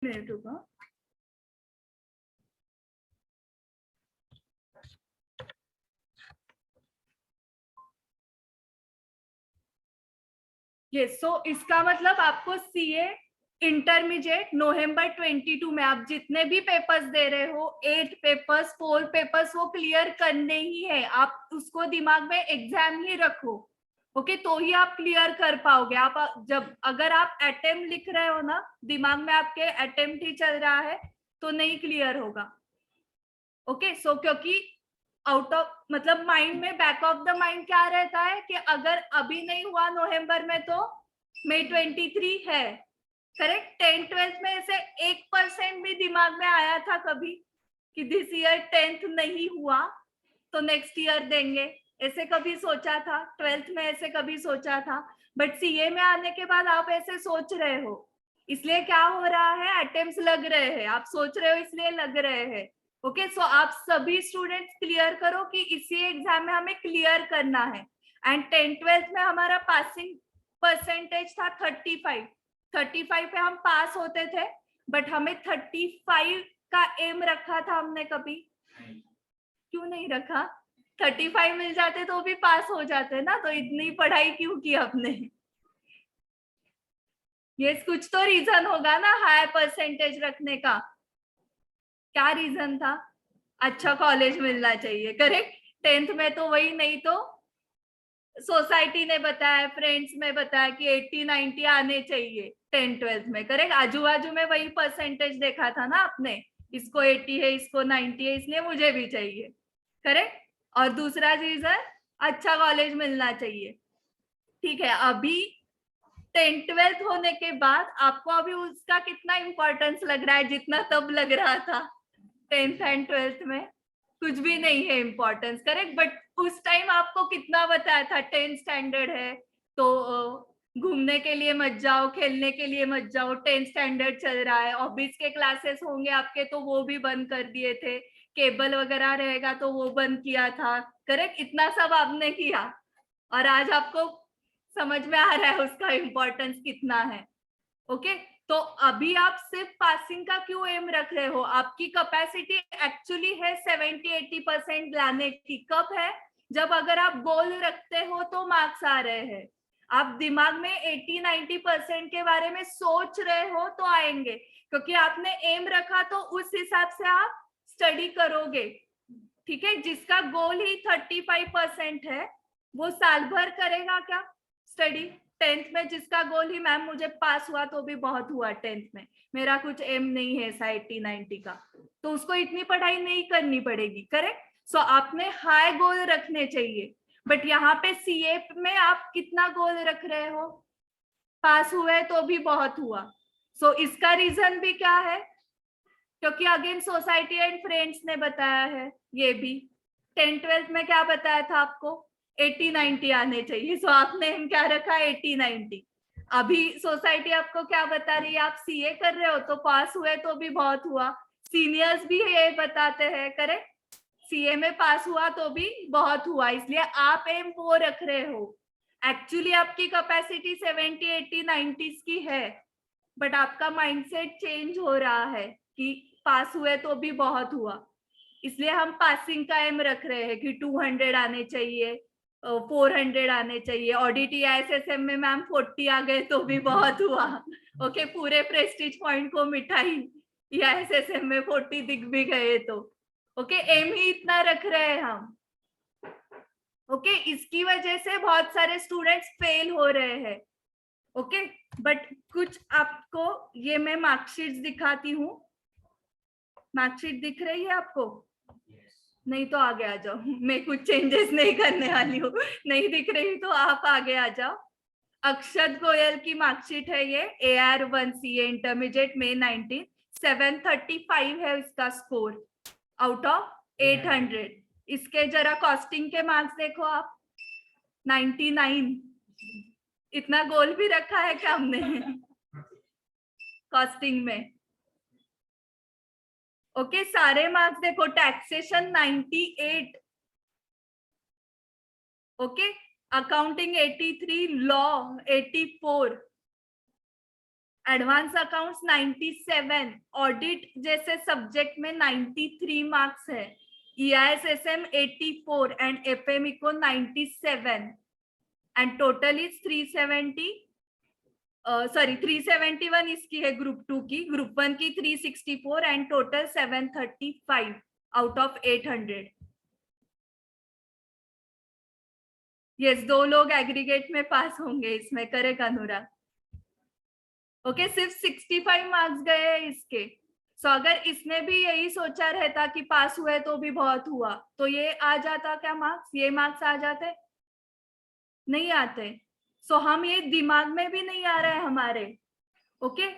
Minute होगा। ये सो इसका मतलब आपको सीए इंटरमीडिएट नवंबर 22 में आप जितने भी पेपर्स दे रहे हो, 8 पेपर्स 4 पेपर्स, वो क्लियर करने ही है। आप उसको दिमाग में एग्जाम ही रखो, ओके? तो ही आप क्लियर कर पाओगे। आप जब अगर आप अटेम्प्ट लिख रहे हो ना, दिमाग में आपके अटेम्प्ट ही चल रहा है, तो नहीं क्लियर होगा, ओके? सो क्योंकि आउट ऑफ मतलब माइंड में, बैक ऑफ द माइंड क्या रहता है कि अगर अभी नहीं हुआ नवंबर में तो मई 23 है, करेक्ट? 10th-12th में ऐसे 1% भी दिमाग में आया था कभी कि दिस ईयर 10th नहीं हुआ तो नेक्स्ट ईयर देंगे? ऐसे कभी सोचा था? 12th में ऐसे कभी सोचा था? बट सीए में आने के बाद आप ऐसे सोच रहे हो, इसलिए क्या हो रहा है, अटेम्प्ट्स लग रहे हैं, आप सोच रहे हो इसलिए लग रहे हैं, ओके? सो आप सभी स्टूडेंट्स क्लियर करो कि इसी एग्जाम में हमें क्लियर करना है। एंड 10th-12th में हमारा पासिंग परसेंटेज था 35 पे हम पास होते थे, बट हमें 35 का एम रखा था हमने कभी? क्यों नहीं रखा? 35 मिल जाते तो भी पास हो जाते ना, तो इतनी पढ़ाई क्यों की आपने? ये कुछ तो रीजन होगा ना हाई परसेंटेज रखने का। क्या रीजन था? अच्छा कॉलेज मिलना चाहिए, करेक्ट? 10th में तो वही, नहीं तो सोसाइटी ने बताया, फ्रेंड्स में बताया कि 80-90 आने चाहिए 10th-12th में, करेक्ट? आजू बाजू में वही परसेंटेज देखा था ना आपने, इसको 80 है, इसको 90 है, इसलिए मुझे भी चाहिए, करेक्ट? और दूसरा रीजन, अच्छा कॉलेज मिलना चाहिए, ठीक है? अभी 10th-12th होने के बाद आपको अभी उसका कितना इंपॉर्टेंस लग रहा है जितना तब लग रहा था 10th एंड 12th में? कुछ भी नहीं है इम्पोर्टेंस, करेक्ट? बट उस टाइम आपको कितना बताया था, 10th स्टैंडर्ड है तो घूमने के लिए मत जाओ, खेलने के लिए मत जाओ, 10th स्टैंडर्ड चल रहा है, ऑफिस के क्लासेस होंगे आपके तो वो भी बंद कर दिए थे, केबल वगैरह रहेगा तो वो बंद किया था, करेक्ट? इतना सब आपने किया और आज आपको समझ में आ रहा है उसका इम्पोर्टेंस कितना है, ओके? तो अभी आप सिर्फ पासिंग का क्यों एम रख रहे हो? आपकी कैपेसिटी एक्चुअली है 70-80% लाने की। कब है? जब अगर आप गोल रखते हो तो मार्क्स आ रहे हैं। आप दिमाग में 80-90% के बारे में सोच रहे हो तो आएंगे, क्योंकि आपने एम रखा तो उस हिसाब से आप स्टडी करोगे, ठीक है? जिसका गोल ही 35% है वो साल भर करेगा क्या स्टडी? 10th में जिसका गोल ही मैम मुझे पास हुआ तो भी बहुत हुआ, 10th में मेरा कुछ एम नहीं है ऐसा 80-90 का, तो उसको इतनी पढ़ाई नहीं करनी पड़ेगी, करेक्ट? सो आपने हाई गोल रखने चाहिए। बट यहाँ पे सीए में आप कितना गोल रख रहे हो? पास हुए तो भी बहुत हुआ। सो इसका रीजन भी क्या है? क्योंकि अगेन सोसाइटी एंड फ्रेंड्स ने बताया है। ये भी 10th-12th में क्या बताया था आपको? 80-90 आने चाहिए, सो आपने क्या रखा? 80-90। अभी सोसाइटी आपको क्या बता रही है? आप सीए कर रहे हो तो पास हुए तो भी बहुत हुआ, सीनियर्स भी ये बताते हैं, करेक्ट? सीए में पास हुआ तो भी बहुत हुआ, इसलिए आप एम वो रख रहे हो। एक्चुअली आपकी कैपेसिटी 70-80-90 की है, बट आपका माइंडसेट चेंज हो रहा है कि पास हुए तो भी बहुत हुआ, इसलिए हम पासिंग का एम रख रहे हैं कि 200 आने चाहिए, 400 आने चाहिए। ऑडिट या एसएसएम में मैम 40 आ गए तो भी बहुत हुआ, ओके? पूरे प्रेस्टीज पॉइंट को मिठाई या एसएसएम में 40 दिख भी गए तो, ओके? एम ही इतना रख रहे हैं हम, ओके? इसकी वजह से बहुत सारे स्टूडेंट्स फेल हो रहे हैं, ओके? बट कुछ आपको ये मैं मार्कशीट दिखाती हूँ। मार्कशीट दिख रही है आपको? नहीं तो आगे आ जाओ, मैं कुछ चेंजेस नहीं करने वाली हूँ। नहीं दिख रही तो आप आगे आ जाओ। अक्षत गोयल की मार्कशीट है ये, AR1CA इंटरमीडिएट में 19, 735 है इसका स्कोर आउट ऑफ 800। इसके जरा कॉस्टिंग के मार्क्स देखो आप, 99। इतना गोल भी रखा है क्या हमने कॉस्टिंग में? ओके, सारे मार्क्स देखो। Taxation 98, okay? Accounting 83, law 84, advance accounts 97, audit जैसे सब्जेक्ट में 93 मार्क्स है, EISSM 84 and FMECO 97 and total is 370, 371 इसकी है ग्रुप 2 की, ग्रुप 1 की 364 and total 735 out of 800। Yes, 2 लोग एग्रीगेट में पास होंगे इसमें, करेक्ट अनुराग। ओके, सिर्फ 65 मार्क्स गए हैं इसके। सो अगर इसने भी यही सोचा रहता कि पास हुए तो भी बहुत हुआ, तो ये आ जाता क्या मार्क्स, ये मार्क्स आ जाते? नहीं आते। सो हम ये दिमाग में भी नहीं आ रहा है हमारे। ओके,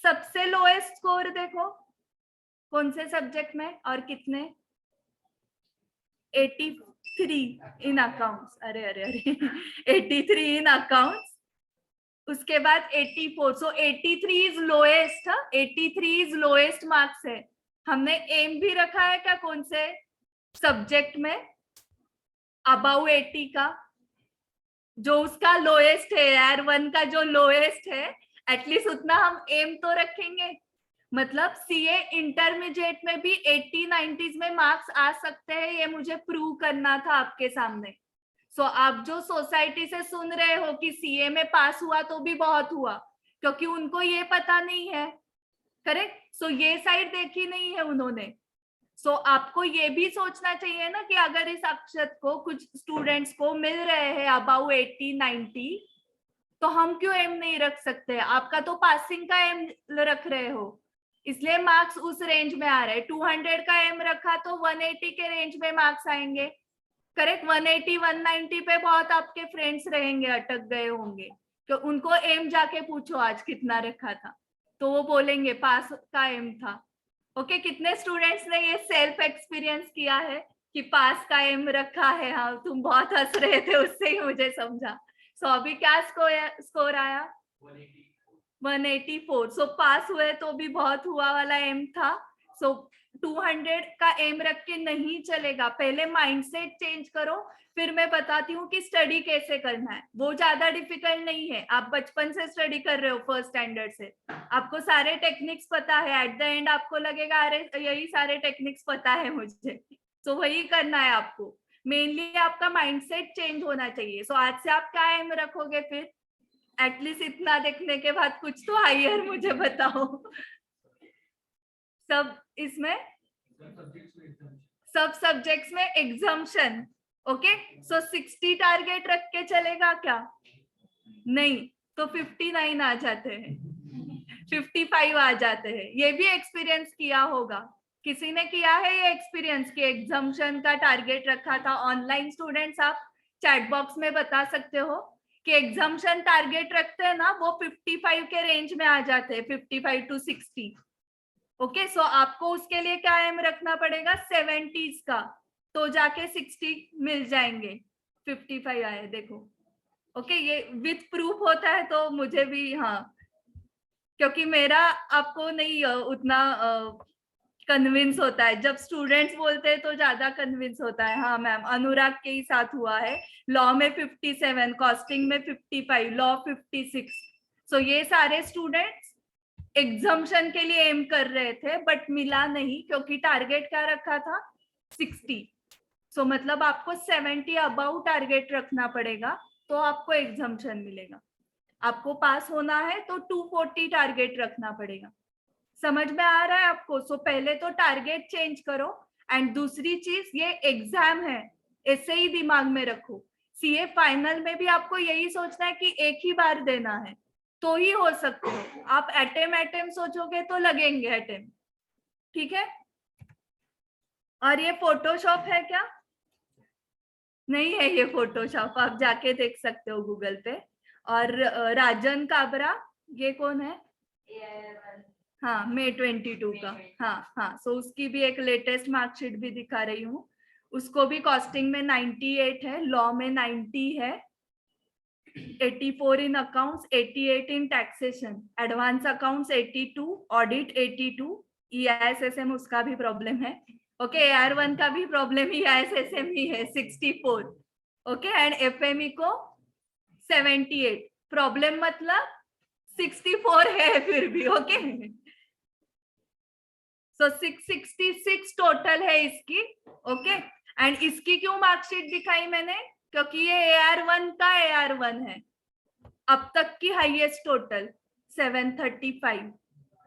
सबसे लोएस्ट स्कोर देखो कौन से सब्जेक्ट में और कितने, 83 इन अकाउंट्स, अरे अरे अरे 83 इन अकाउंट्स, उसके बाद 84, सो 83 is lowest, 83 is lowest marks है। हमने एम भी रखा है क्या कौन से सब्जेक्ट में अबाउ 80 का, जो उसका लोएस्ट है यार, 1 का जो लोएस्ट है, एटलीस्ट उतना हम एम तो रखेंगे। मतलब सीए इंटरमीडिएट में भी 80-90s में मार्क्स आ सकते हैं, ये मुझे प्रूव करना था आपके सामने। सो आप जो सोसाइटी से सुन रहे हो कि सीए में पास हुआ तो भी बहुत हुआ, क्योंकि उनको ये पता नहीं है, करेक्ट। सो ये साइड देखी नहीं है उन्होंने। सो आपको ये भी सोचना चाहिए ना कि अगर इस अक्षत को कुछ स्टूडेंट्स को मिल रहे हैं अबाउ 80-90, तो हम क्यों एम नहीं रख सकते? आपका तो पासिंग का एम रख रहे हो, इसलिए मार्क्स उस रेंज में आ रहे हैं। 200 का एम रखा तो 180 के रेंज में मार्क्स आएंगे, करेक्ट। 180-190 पे बहुत आपके फ्रेंड्स रहेंगे, अटक गए होंगे, तो उनको एम जाके पूछो आज कितना रखा था, तो वो बोलेंगे पास का एम था। ओके, कितने स्टूडेंट्स ने ये सेल्फ एक्सपीरियंस किया है कि पास का एम रखा है? हाँ, तुम बहुत हंस रहे थे, उससे ही मुझे समझा। सो अभी क्या स्कोर आया? 184। सो पास हुए तो भी बहुत हुआ वाला एम था। सो 200 का एम रख के नहीं चलेगा, पहले माइंडसेट चेंज करो, फिर मैं बताती हूँ कि स्टडी कैसे करना है। वो ज्यादा डिफिकल्ट नहीं है, आप बचपन से स्टडी कर रहे हो, फर्स्ट स्टैंडर्ड से, आपको सारे टेक्निक्स पता है। एट द एंड आपको लगेगा अरे यही सारे टेक्निक्स पता है मुझे, तो वही करना है आपको। मेनली आपका माइंडसेट चेंज होना चाहिए। सो आज से आप क्या एम रखोगे फिर? एटलीस्ट इतना देखने के बाद कुछ तो हायर मुझे बताओ। सब इसमें, सब सब्जेक्ट्स में एग्जाम्शन। ओके, सो 60 टारगेट रख के चलेगा क्या? नहीं, तो 59 आ जाते हैं, 55 आ जाते हैं। ये भी एक्सपीरियंस किया होगा, किसी ने किया है ये एक्सपीरियंस कि एग्जाम्शन का टारगेट रखा था? ऑनलाइन स्टूडेंट्स आप चैट बॉक्स में बता सकते हो कि एग्जाम्शन टारगेट रखते हैं ना, वो 55 के रेंज में आ जाते हैं, 55 to 60। ओके, सो आपको उसके लिए क्या एम रखना पड़ेगा? 70s का, तो जाके 60 मिल जाएंगे। 55 आए देखो। ओके, ये विथ प्रूफ होता है तो मुझे भी, हाँ, क्योंकि मेरा आपको नहीं उतना कन्विंस होता है, जब स्टूडेंट्स बोलते हैं तो ज्यादा कन्विंस होता है। हाँ मैम, अनुराग के ही साथ हुआ है, लॉ में 57, कॉस्टिंग में 55, लॉ 56। सो ये सारे स्टूडेंट्स एग्जाम्शन के लिए एम कर रहे थे, बट मिला नहीं, क्योंकि टारगेट क्या रखा था? 60। सो मतलब आपको 70 अबाउ टारगेट रखना पड़ेगा, तो आपको एग्जाम्शन मिलेगा। आपको पास होना है तो 240 टारगेट रखना पड़ेगा। समझ में आ रहा है आपको? सो पहले तो टारगेट चेंज करो, एंड दूसरी चीज, ये एग्जाम है, ऐसे ही दिमाग में रखो। सीए फाइनल में भी आपको यही सोचना है कि एक ही बार देना है, तो ही हो सकते हो। आप अटेम सोचोगे तो लगेंगे अटेम, ठीक है। और ये फोटोशॉप है क्या? नहीं है ये फोटोशॉप, आप जाके देख सकते हो गूगल पे। और राजन काबरा, ये कौन है? हाँ, May 22 का। हाँ हाँ, सो उसकी भी एक लेटेस्ट मार्कशीट भी दिखा रही हूँ। उसको भी कॉस्टिंग में 98 है, लॉ में 90 है, 84 in accounts, 88 in taxation, advance accounts 82, audit 82, EISSM उसका भी प्रॉब्लम है। ओके, AR1 का भी प्रॉब्लम EISSM ही है, 64। ओके, एंड FME को 78 प्रॉब्लम, मतलब 64 है फिर भी, ओके। सो 666 टोटल है इसकी, ओके। एंड इसकी क्यों मार्कशीट दिखाई मैंने, क्योंकि ये AR1 का AR1 है, अब तक की हाईएस्ट टोटल 735,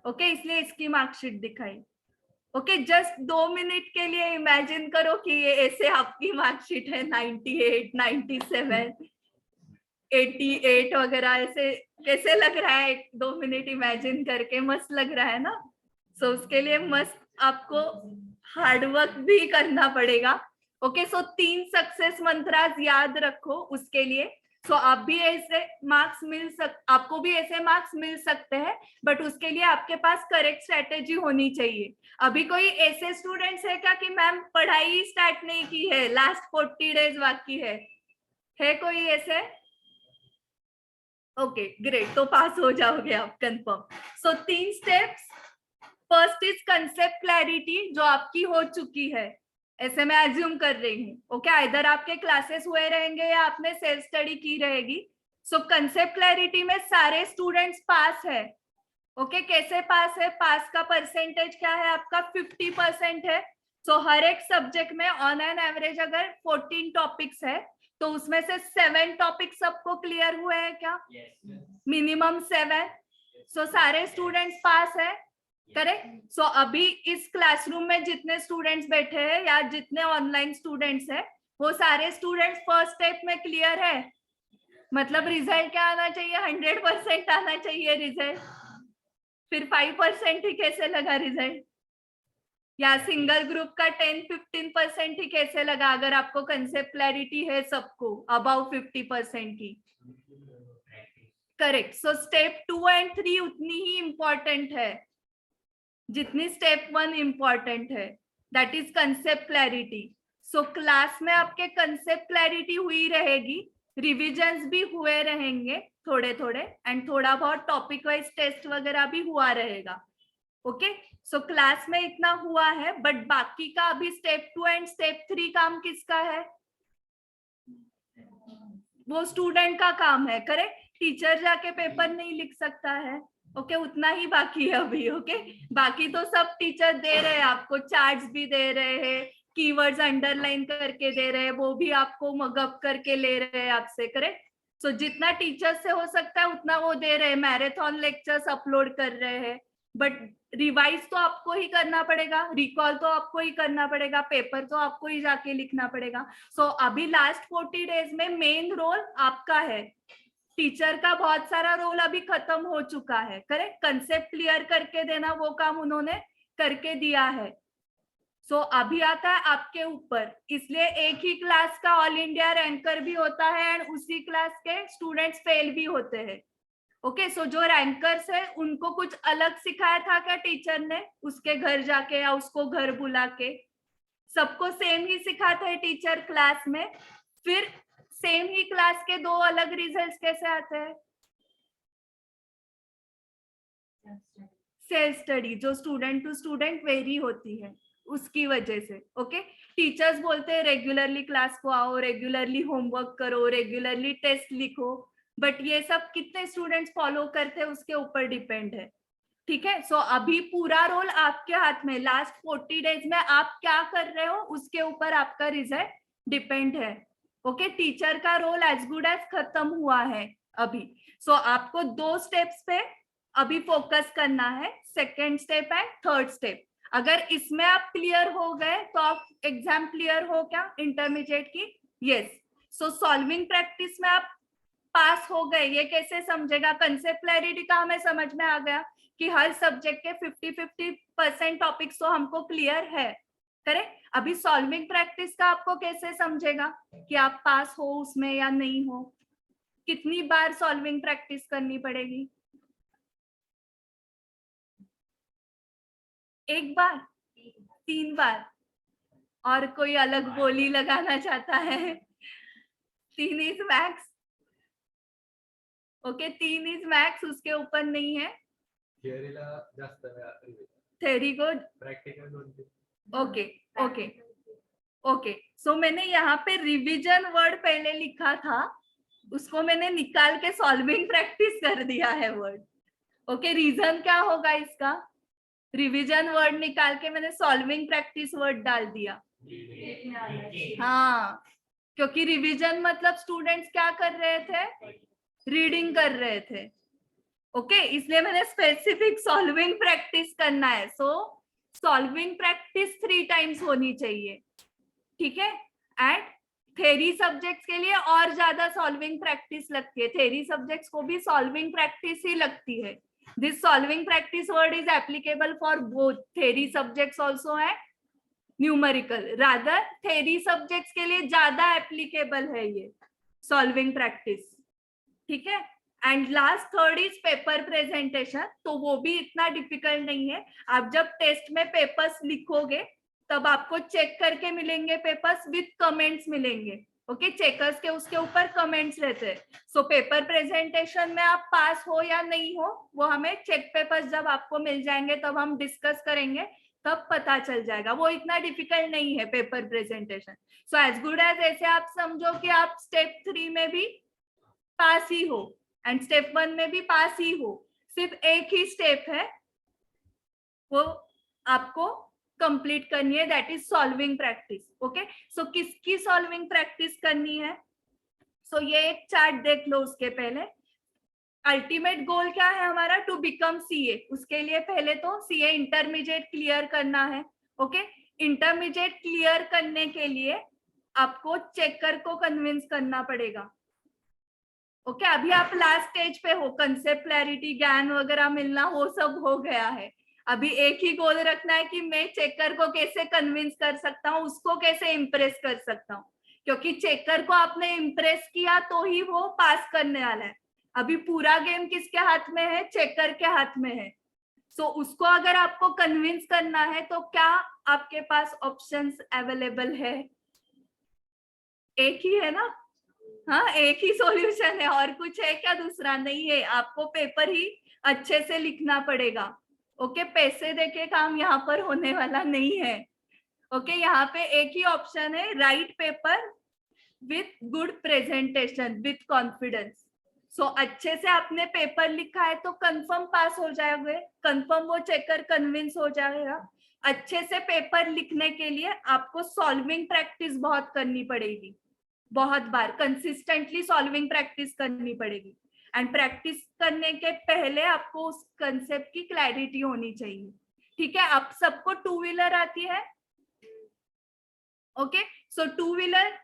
ओके, इसलिए इसकी मार्कशीट दिखाई। ओके, जस्ट 2 मिनट के लिए इमेजिन करो कि ये ऐसे आपकी मार्कशीट है 98, 97, 88 वगैरह, ऐसे कैसे लग रहा है? 2 मिनट इमेजिन करके मस्त लग रहा है ना? सो उसके लिए मस्त आपको हार्डवर्क भी करना पड़ेगा। ओके, सो 3 सक्सेस मंत्रास याद रखो उसके लिए। सो आप भी ऐसे मार्क्स आपको भी ऐसे मार्क्स मिल सकते हैं, बट उसके लिए आपके पास करेक्ट स्ट्रेटेजी होनी चाहिए। अभी कोई ऐसे स्टूडेंट्स है क्या कि मैम पढ़ाई स्टार्ट नहीं की है, लास्ट 40 डेज बाकी है कोई ऐसे? ओके ग्रेट, तो पास हो जाओगे आप confirm. So 3 steps. First is concept clarity, जो आपकी हो चुकी है, ऐसे मैं एज्यूम कर रही हूँ। ओके, आइदर आपके क्लासेस हुए रहेंगे या आपने सेल्फ स्टडी की रहेगी। सो कंसेप्ट क्लैरिटी में सारे स्टूडेंट्स पास है। ओके, कैसे पास है? पास का परसेंटेज क्या है आपका? 50% है। सो हर एक सब्जेक्ट में ऑन एन एवरेज अगर 14 टॉपिक्स है, तो उसमें से 7 टॉपिक सबको क्लियर हुए हैं क्या? मिनिमम 7। सो सारे स्टूडेंट्स पास है, करेक्ट। सो अभी इस क्लासरूम में जितने स्टूडेंट्स बैठे हैं या जितने ऑनलाइन स्टूडेंट्स हैं, वो सारे स्टूडेंट्स फर्स्ट स्टेप में क्लियर है। मतलब रिजल्ट क्या आना चाहिए? 100% आना चाहिए रिजल्ट। फिर 5% ही कैसे लगा रिजल्ट? या सिंगल ग्रुप का 10-15% ही कैसे लगा, अगर आपको कंसेप्ट क्लैरिटी है सबको अबाउ 50% की? करेक्ट। सो स्टेप 2 एंड 3 उतनी ही इंपॉर्टेंट है जितनी स्टेप 1 इंपॉर्टेंट है, that is concept clarity. So class में आपके कंसेप्ट क्लैरिटी हुई रहेगी, रिविजन्स भी हुए रहेंगे थोड़े थोड़े, एंड थोड़ा बहुत टॉपिक वाइज टेस्ट वगैरह भी हुआ रहेगा। ओके, सो क्लास में इतना हुआ है, बट बाकी का अभी स्टेप 2 एंड स्टेप 3 काम किसका है? वो स्टूडेंट का काम है, करेक्ट। टीचर जाके पेपर नहीं लिख सकता है। ओके, उतना ही बाकी है अभी। ओके, बाकी तो सब टीचर दे रहे हैं आपको, चार्ट्स भी दे रहे हैं, कीवर्ड्स अंडरलाइन करके दे रहे हैं, वो भी आपको मगअप करके ले रहे हैं आपसे, करेक्ट। सो जितना टीचर से हो सकता है उतना वो दे रहे हैं, मैराथन लेक्चर्स अपलोड कर रहे हैं, बट रिवाइज तो आपको ही करना पड़ेगा, रिकॉल तो आपको ही करना पड़ेगा, पेपर तो आपको ही जाके लिखना पड़ेगा। सो अभी लास्ट 40 डेज में मेन रोल आपका है। टीचर का बहुत सारा रोल अभी खत्म हो चुका है, करेक्ट। कंसेप्ट क्लियर करके देना, वो काम उन्होंने करके दिया है। सो अभी आता है आपके ऊपर, इसलिए एक ही क्लास का ऑल इंडिया रैंकर भी होता है एंड उसी क्लास के स्टूडेंट्स फेल भी होते हैं। ओके, सो जो रैंकर्स है उनको कुछ अलग सिखाया था क्या टीचर ने, उसके घर जाके या उसको घर बुला के? सबको सेम ही सिखाते हैं टीचर क्लास में, फिर सेम ही क्लास के 2 अलग रिजल्ट्स कैसे आते हैं? सेल्फ स्टडी, जो स्टूडेंट टू स्टूडेंट वेरी होती है, उसकी वजह से। ओके, टीचर्स बोलते हैं रेगुलरली क्लास को आओ, रेगुलरली होमवर्क करो, रेगुलरली टेस्ट लिखो, बट ये सब कितने स्टूडेंट्स फॉलो करते हैं उसके ऊपर डिपेंड है। ठीक है, सो अभी पूरा रोल आपके हाथ में, लास्ट 40 डेज में आप क्या कर रहे हो उसके ऊपर आपका रिजल्ट डिपेंड है। ओके, टीचर का रोल एज गुड एज खत्म हुआ है अभी। सो आपको 2 स्टेप्स पे अभी फोकस करना है, second step and third step. अगर इसमें आप क्लियर हो गए तो आप एग्जाम क्लियर हो क्या इंटरमीडिएट की? यस। सो सॉल्विंग प्रैक्टिस में आप पास हो गए, ये कैसे समझेगा? कंसेप्ट क्लैरिटी का हमें समझ में आ गया कि हर सब्जेक्ट के 50-50% टॉपिक्स तो हमको क्लियर है, करेक्ट। अभी सॉल्विंग प्रैक्टिस का आपको कैसे समझेगा कि आप पास हो उसमें या नहीं हो? कितनी बार सॉल्विंग प्रैक्टिस करनी पड़ेगी? 1 बार? 3 बार? और कोई अलग बोली लगाना चाहता है? 3 is max. Okay, 3 is max, उसके ऊपर नहीं है। थिअरीला जास्त वेळा थ्योरी को practical 2-3. Okay okay okay. So मैंने यहाँ पे रिवीजन वर्ड पहले लिखा था, उसको मैंने निकाल के सॉल्विंग प्रैक्टिस कर दिया है वर्ड। ओके, रीजन क्या होगा इसका? रिवीजन वर्ड निकाल के मैंने सॉल्विंग प्रैक्टिस वर्ड डाल दिया। हाँ, क्योंकि रिवीजन मतलब स्टूडेंट्स क्या कर रहे थे? रीडिंग कर रहे थे। ओके, इसलिए मैंने स्पेसिफिक सॉल्विंग प्रैक्टिस करना है। सो सॉल्विंग प्रैक्टिस 3 टाइम्स होनी चाहिए, ठीक है। एंड थेरी सब्जेक्ट्स के लिए और ज्यादा सॉल्विंग प्रैक्टिस लगती है। थेरी सब्जेक्ट्स को भी सॉल्विंग प्रैक्टिस ही लगती है। This solving practice word is applicable for both theory subjects also and numerical. Rather theory subjects के लिए ज्यादा एप्लीकेबल है ये सॉल्विंग प्रैक्टिस, ठीक है। And last third is paper presentation. तो वो भी इतना डिफिकल्ट नहीं है। आप जब टेस्ट में पेपर्स लिखोगे तब आपको चेक करके मिलेंगे पेपर्स, विद कमेंट्स मिलेंगे। ओके, चेकर्स के उसके ऊपर कमेंट्स रहते हैं। सो पेपर प्रेजेंटेशन में आप पास हो या नहीं हो वो हमें चेक पेपर्स जब आपको मिल जाएंगे तब हम डिस्कस करेंगे, तब पता चल जाएगा। वो इतना डिफिकल्ट नहीं है paper presentation. So as good as ऐसे आप समझो कि आप स्टेप 3 में भी पास ही हो एंड स्टेप 1 में भी पास ही हो। सिर्फ एक ही स्टेप है वो आपको कंप्लीट करनी है, that is solving practice. Okay, so किसकी सॉल्विंग प्रैक्टिस करनी है? सो ये एक चार्ट देख लो। उसके पहले अल्टीमेट गोल क्या है हमारा? To become CA. उसके लिए पहले तो सीए इंटरमीडिएट क्लियर करना है। ओके, इंटरमीडिएट क्लियर करने के लिए आपको चेकर को कन्विंस करना पड़ेगा। ओके, अभी आप लास्ट स्टेज पे हो, कंसेप्ट क्लैरिटी, ज्ञान वगैरह मिलना वो सब हो गया है। अभी एक ही गोल रखना है कि मैं चेकर को कैसे कन्विंस कर सकता हूँ, उसको कैसे इम्प्रेस कर सकता हूँ। क्योंकि चेकर को आपने इम्प्रेस किया तो ही वो पास करने वाला है। अभी पूरा गेम किसके हाथ में है? चेकर के हाथ में है। सो उसको अगर आपको कन्विंस करना है तो क्या आपके पास ऑप्शंस अवेलेबल है? एक ही है ना? हाँ, एक ही सॉल्यूशन है। और कुछ है क्या? दूसरा नहीं है। आपको पेपर ही अच्छे से लिखना पड़ेगा। ओके, पैसे देके काम यहाँ पर होने वाला नहीं है। ओके, यहाँ पे एक ही ऑप्शन है, write paper with good presentation with confidence. So अच्छे से आपने पेपर लिखा है तो कंफर्म पास हो जाओगे, कंफर्म वो चेकर कन्विंस हो जाएगा। अच्छे से पेपर लिखने के लिए आपको सॉल्विंग प्रैक्टिस बहुत करनी पड़ेगी, बहुत बार कंसिस्टेंटली सॉल्विंग प्रैक्टिस करनी पड़ेगी। एंड प्रैक्टिस करने के पहले आपको उस कंसेप्ट की क्लैरिटी होनी चाहिए, ठीक है। आप सबको टू व्हीलर आती है? ओके, सो टू व्हीलर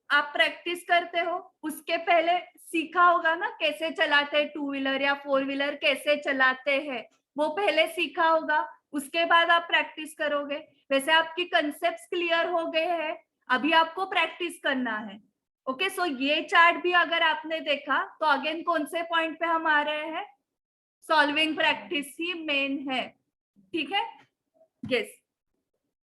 आप प्रैक्टिस करते हो, उसके पहले सीखा होगा ना कैसे चलाते हैं टू व्हीलर या फोर व्हीलर कैसे चलाते हैं, वो पहले सीखा होगा। उसके बाद आप प्रैक्टिस करोगे। वैसे आपकी कंसेप्ट्स क्लियर हो गए हैं, अभी आपको प्रैक्टिस करना है। ओके, सो ये चार्ट भी अगर आपने देखा तो अगेन कौन से पॉइंट पे हम आ रहे हैं? सॉल्विंग प्रैक्टिस ही मेन है, ठीक है। यस,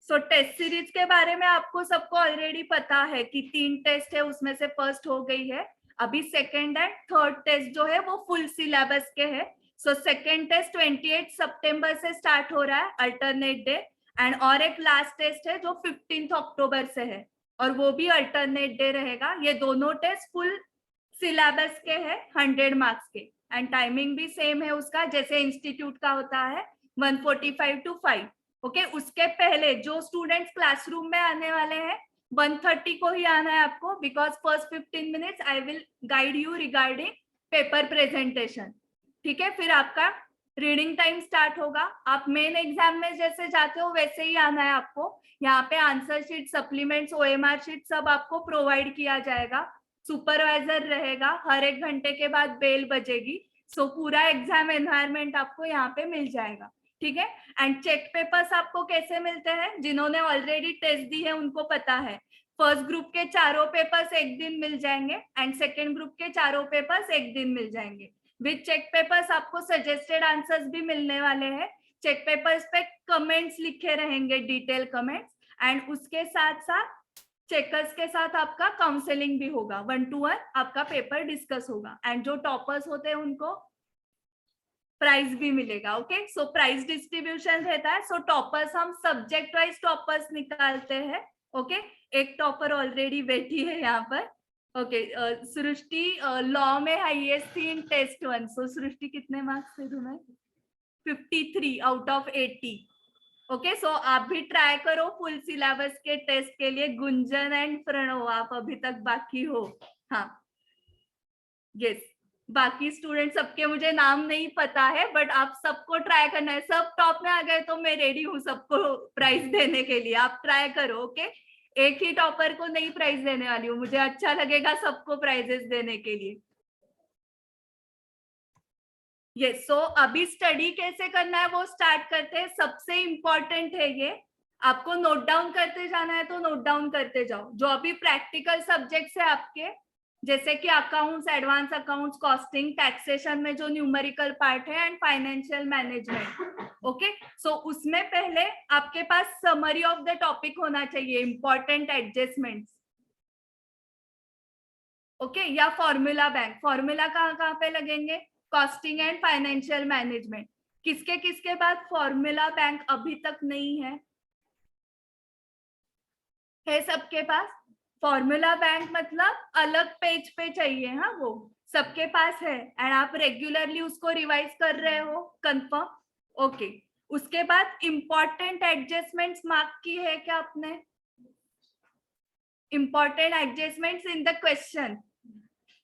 सो टेस्ट सीरीज के बारे में आपको सबको ऑलरेडी पता है कि 3 टेस्ट है, उसमें से फर्स्ट हो गई है। अभी सेकेंड एंड थर्ड टेस्ट जो है वो फुल सिलेबस के है। सो सेकेंड टेस्ट 28 सितंबर से स्टार्ट हो रहा है, अल्टरनेट डे। एंड और एक लास्ट टेस्ट है जो 15 अक्टूबर से है, और वो भी अल्टरनेट डे रहेगा। ये दोनों टेस्ट फुल सिलेबस के है, 100 मार्क्स के। एंड टाइमिंग भी सेम है उसका, जैसे इंस्टीट्यूट का होता है, 1:45 to 5। ओके, उसके पहले जो स्टूडेंट्स क्लासरूम में आने वाले हैं 1:30 को ही आना है आपको, because first 15 minutes I will guide you regarding paper presentation, ठीक है। फिर आपका रीडिंग टाइम स्टार्ट होगा। आप मेन एग्जाम में जैसे जाते हो वैसे ही आना है आपको। यहाँ पे answer sheet, supplements, OMR sheet सब आपको प्रोवाइड किया जाएगा। सुपरवाइजर रहेगा, हर 1 घंटे के बाद बेल बजेगी। सो पूरा एग्जाम एनवायरनमेंट आपको यहाँ पे मिल जाएगा, ठीक है। एंड चेक पेपर्स आपको कैसे मिलते हैं? जिन्होंने ऑलरेडी टेस्ट दी है उनको पता है। फर्स्ट ग्रुप के चारों पेपर्स एक दिन मिल जाएंगे एंड सेकेंड ग्रुप के चारों पेपर्स एक दिन मिल जाएंगे। विद चेक पेपर्स आपको सजेस्टेड आंसर्स भी मिलने वाले हैं। चेक पेपर्स पे कमेंट्स लिखे रहेंगे, डिटेल कमेंट्स। एंड उसके साथ साथ चेकर्स के साथ आपका काउंसलिंग भी होगा, 1-to-1 आपका पेपर डिस्कस होगा। एंड जो टॉपर्स होते हैं उनको प्राइज भी मिलेगा। ओके, सो प्राइज डिस्ट्रीब्यूशन रहता है। सो टॉपर्स हम सब्जेक्ट वाइज टॉपर्स निकालते हैं। ओके, एक टॉपर ऑलरेडी बैठी है यहाँ पर। ओके, सृष्टि लॉ में हाईएस्ट थी इन टेस्ट 1। सो सृष्टि कितने मार्क्स थे तुम्हें? 53 आउट ऑफ 80। ओके, सो आप भी ट्राई करो फुल सिलेबस के टेस्ट के लिए। गुंजन एंड प्रणव, आप अभी तक बाकी हो। हाँ, यस, बाकी स्टूडेंट सबके मुझे नाम नहीं पता है, बट आप सबको ट्राई करना है। सब टॉप में आ गए तो मैं रेडी हूँ सबको प्राइज देने के लिए। आप ट्राई करो, ओके। एक ही टॉपर को नहीं प्राइज देने वाली हूँ, मुझे अच्छा लगेगा सबको प्राइजेस देने के लिए। यस, सो अभी स्टडी कैसे करना है वो स्टार्ट करते हैं। सबसे इम्पोर्टेंट है ये, आपको नोट डाउन करते जाना है तो नोट डाउन करते जाओ। जो अभी प्रैक्टिकल सब्जेक्ट्स है आपके, जैसे कि accounts, advance accounts, costing, taxation में जो न्यूमेरिकल पार्ट है, एंड फाइनेंशियल मैनेजमेंट। ओके, सो उसमें पहले आपके पास समरी ऑफ द टॉपिक होना चाहिए, इंपॉर्टेंट एडजस्टमेंट्स। ओके, या फॉर्मूला बैंक। फॉर्मूला कहाँ कहाँ पे लगेंगे? Costing and financial management. किसके किसके पास फॉर्मूला बैंक अभी तक नहीं है? है सबके पास? फॉर्मूला बैंक मतलब अलग पेज पे चाहिए, हाँ, वो सबके पास है एंड आप रेगुलरली उसको रिवाइज कर रहे हो? Confirm, okay. उसके बाद इंपॉर्टेंट एडजस्टमेंट्स मार्क की है क्या आपने? Important adjustments in the question,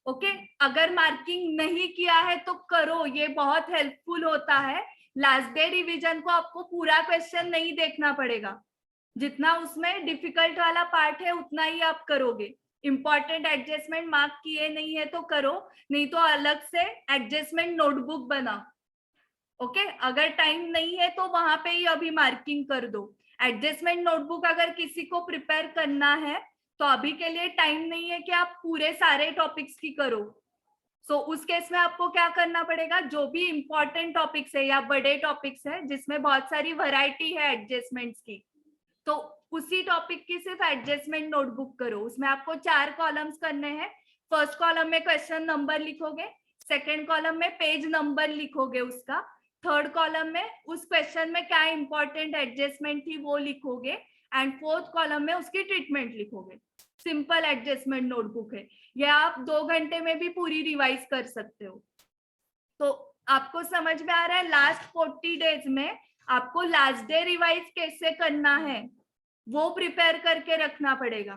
okay. अगर मार्किंग नहीं किया है तो करो, ये बहुत हेल्पफुल होता है। लास्ट डे रिवीजन को आपको पूरा क्वेश्चन नहीं देखना पड़ेगा, जितना उसमें डिफिकल्ट वाला पार्ट है उतना ही आप करोगे। इंपॉर्टेंट एडजस्टमेंट मार्क किए नहीं है तो करो, नहीं तो अलग से एडजस्टमेंट नोटबुक बनाओ। ओके, अगर टाइम नहीं है तो वहां पे ही अभी मार्किंग कर दो। एडजस्टमेंट नोटबुक अगर किसी को प्रिपेयर करना है तो अभी के लिए टाइम नहीं है कि आप पूरे सारे टॉपिक्स की करो। सो उस केस में आपको क्या करना पड़ेगा, जो भी इंपॉर्टेंट टॉपिक्स है या बड़े टॉपिक्स है जिसमें बहुत सारी वैरायटी है एडजस्टमेंट्स की, तो उसी टॉपिक की सिर्फ एडजस्टमेंट नोटबुक करो। उसमें आपको 4 कॉलम्स करने हैं। फर्स्ट कॉलम में क्वेश्चन नंबर लिखोगे, सेकेंड कॉलम में पेज नंबर लिखोगे उसका, थर्ड कॉलम में उस क्वेश्चन में क्या इंपॉर्टेंट एडजस्टमेंट थी वो लिखोगे, एंड फोर्थ कॉलम में उसकी ट्रीटमेंट लिखोगे। सिंपल एडजस्टमेंट नोटबुक है ये, आप 2 घंटे में भी पूरी रिवाइज कर सकते हो। तो आपको समझ में आ रहा है? लास्ट 40 डेज में आपको लास्ट डे रिवाइज कैसे करना है वो प्रिपेयर करके रखना पड़ेगा,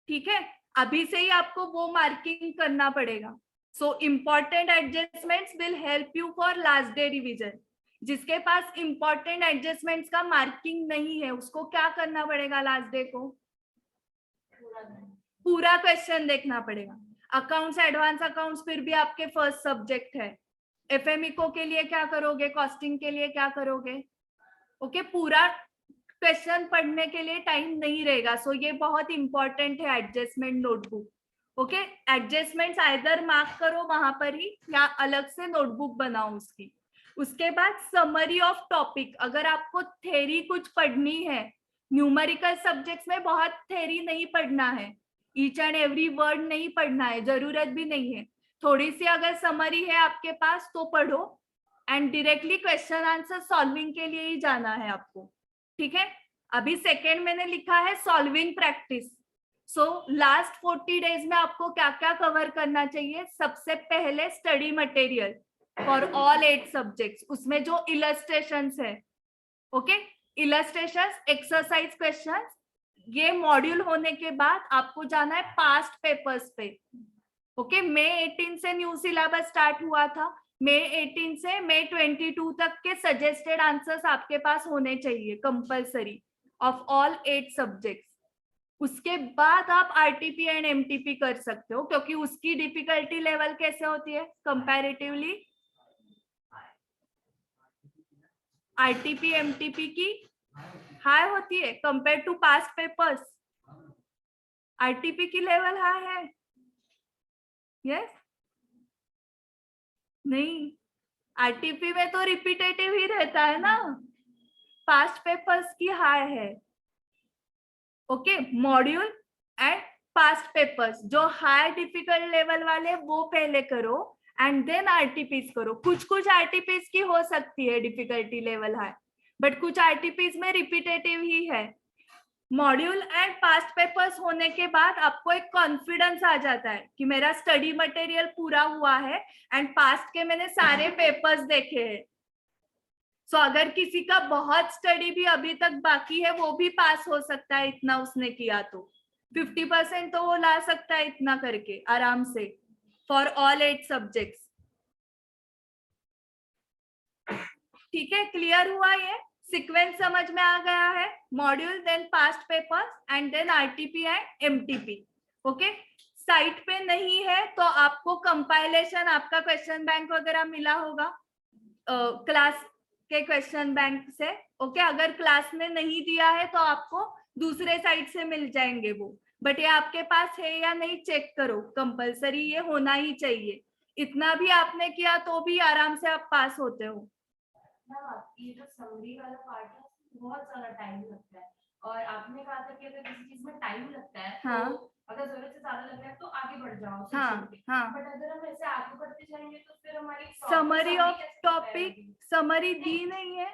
ठीक है। अभी से ही आपको वो मार्किंग करना पड़ेगा। So important adjustments will help you for last day revision. जिसके पास इम्पॉर्टेंट एडजस्टमेंट्स का मार्किंग नहीं है उसको क्या करना पड़ेगा? लास्ट डे को पूरा क्वेश्चन देखना पड़ेगा। अकाउंट्स, एडवांस अकाउंट्स फिर भी आपके फर्स्ट सब्जेक्ट है। एफएमईको के लिए क्या करोगे? कॉस्टिंग के लिए क्या करोगे? ओके, पूरा क्वेश्चन पढ़ने के लिए टाइम नहीं रहेगा। सो ये बहुत इंपॉर्टेंट है adjustment notebook. Okay, adjustments either mark करो वहां पर ही या अलग से नोटबुक बनाओ उसकी। उसके बाद समरी ऑफ टॉपिक। अगर आपको थ्योरी कुछ पढ़नी है, न्यूमेरिकल सब्जेक्ट्स में बहुत थ्योरी नहीं पढ़ना है, ईच एंड एवरी वर्ड नहीं पढ़ना है, जरूरत भी नहीं है। थोड़ी सी अगर समरी है आपके पास तो पढ़ो, and directly question answer solving के लिए ही जाना है आपको, ठीक है। अभी सेकेंड मैंने लिखा है solving practice. So last 40 days में आपको क्या क्या कवर करना चाहिए? सबसे पहले study material for all 8 subjects, उसमें जो इलस्ट्रेशंस है, ओके, इलस्ट्रेशंस, एक्सरसाइज क्वेश्चंस। ये मॉड्यूल होने के बाद आपको जाना है पास्ट पेपर्स पे। ओके, मई 18 से न्यू सिलेबस स्टार्ट हुआ था। मई 18 से मई 22 तक के सजेस्टेड आंसर्स आपके पास होने चाहिए कंपलसरी ऑफ ऑल 8 सब्जेक्ट्स। उसके बाद आप आरटीपी एंड एमटीपी कर सकते हो, क्योंकि उसकी डिफिकल्टी लेवल कैसे होती है कंपैरेटिवली? आरटीपी एमटीपी की हाई होती है compare to past papers. RTP की लेवल हाई है? यस, नहीं, आरटीपी में तो रिपीटेटिव ही रहता है ना, पास्ट पेपर्स की हाई है। Okay, module and past papers जो हाई डिफिकल्ट लेवल वाले वो पहले करो एंड देन आरटीपीज करो। कुछ कुछ आरटीपीज की हो सकती है डिफिकल्टी लेवल हाई, बट कुछ आरटीपीज में रिपीटेटिव ही है। मॉड्यूल एंड पास्ट पेपर्स होने के बाद आपको एक कॉन्फिडेंस आ जाता है कि मेरा स्टडी मटेरियल पूरा हुआ है एंड पास्ट के मैंने सारे पेपर्स देखे हैं। सो अगर किसी का बहुत स्टडी भी अभी तक बाकी है वो भी पास हो सकता है, इतना उसने किया तो 50% तो वो ला सकता है इतना करके आराम से, फॉर ऑल 8 सब्जेक्ट्स। ठीक है, क्लियर हुआ? ये सीक्वेंस समझ में आ गया है? Module, then past papers and then RTP and MTP. Okay, site पे नहीं है तो आपको कंपाइलेशन, आपका क्वेश्चन बैंक वगैरह मिला होगा क्लास के क्वेश्चन बैंक से। ओके, अगर क्लास में नहीं दिया है तो आपको दूसरे साइट से मिल जाएंगे वो, बट ये आपके पास है या नहीं चेक करो, कंपलसरी ये होना ही चाहिए। इतना भी आपने किया तो भी आराम से आप पास होते हो। ये जो समरी वाला पार्ट है बहुत ज्यादा टाइम लगता है, और आपने कहा था कि अगर किसी चीज में टाइम लगता है हाँ। तो अगर जरूरत से ज्यादा लग रहा है तो आगे बढ़ जाओ। हाँ, बट अगर हम ऐसे आगे बढ़ते जाएंगे तो फिर हमारी समरी ऑफ टॉपिक, समरी दी नहीं है।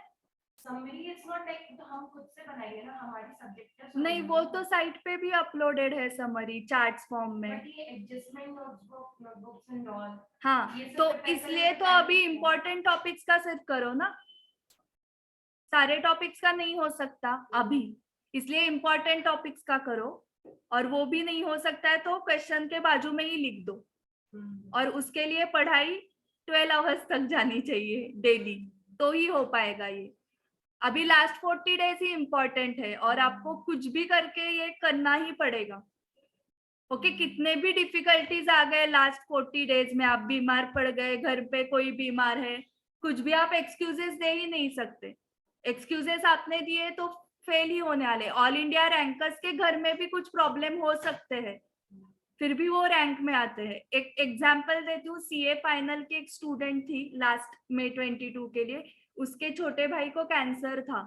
समरी इज नॉट लाइक तो हम खुद से बनाएंगे ना, हमारी सब्जेक्ट नहीं, वो तो साइट पे भी अपलोडेड है समरी चार्ट्स फॉर्म में। बट ये एडजस्टमेंट नोटबुक्स एंड ऑल। हाँ, तो इसलिए तो अभी इम्पोर्टेंट टॉपिक्स का सिर्फ करो ना, सारे टॉपिक्स का नहीं हो सकता अभी, इसलिए इम्पोर्टेंट टॉपिक्स का करो। और वो भी नहीं हो सकता है तो क्वेश्चन के बाजू में ही लिख दो। और उसके लिए पढ़ाई 12 आवर्स तक जानी चाहिए डेली, तो ही हो पाएगा ये। अभी लास्ट 40 डेज ही इम्पोर्टेंट है और आपको कुछ भी करके ये करना ही पड़ेगा। ओके, कितने भी डिफिकल्टीज आ गए लास्ट 40 डेज में, आप बीमार पड़ गए, घर पे कोई बीमार है, कुछ भी आप एक्सक्यूजेस दे ही नहीं सकते। एक्सक्यूजेस आपने दिए तो फेल ही होने वाले। ऑल इंडिया रैंकर्स के घर में भी कुछ प्रॉब्लम हो सकते हैं, फिर भी वो रैंक में आते हैं। एक एग्जांपल देती हूँ, सीए फाइनल की एक स्टूडेंट थी लास्ट में 22 के लिए, उसके छोटे भाई को कैंसर था,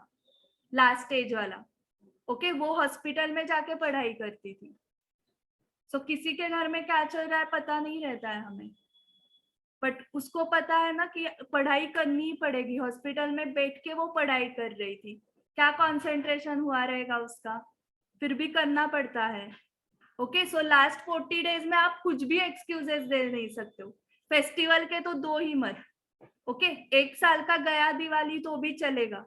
लास्ट स्टेज वाला। ओके, वो हॉस्पिटल में जाके पढ़ाई करती थी। सो किसी के घर में क्या चल रहा है पता नहीं रहता है हमें, बट उसको पता है ना कि पढ़ाई करनी ही पड़ेगी। हॉस्पिटल में बैठ के वो पढ़ाई कर रही थी, क्या कंसंट्रेशन हुआ रहेगा उसका, फिर भी करना पड़ता है। ओके, सो लास्ट 40 डेज में आप कुछ भी एक्सक्यूजेस दे नहीं सकते हो। फेस्टिवल के तो दो ही मत। ओके, एक साल का गया दिवाली तो भी चलेगा,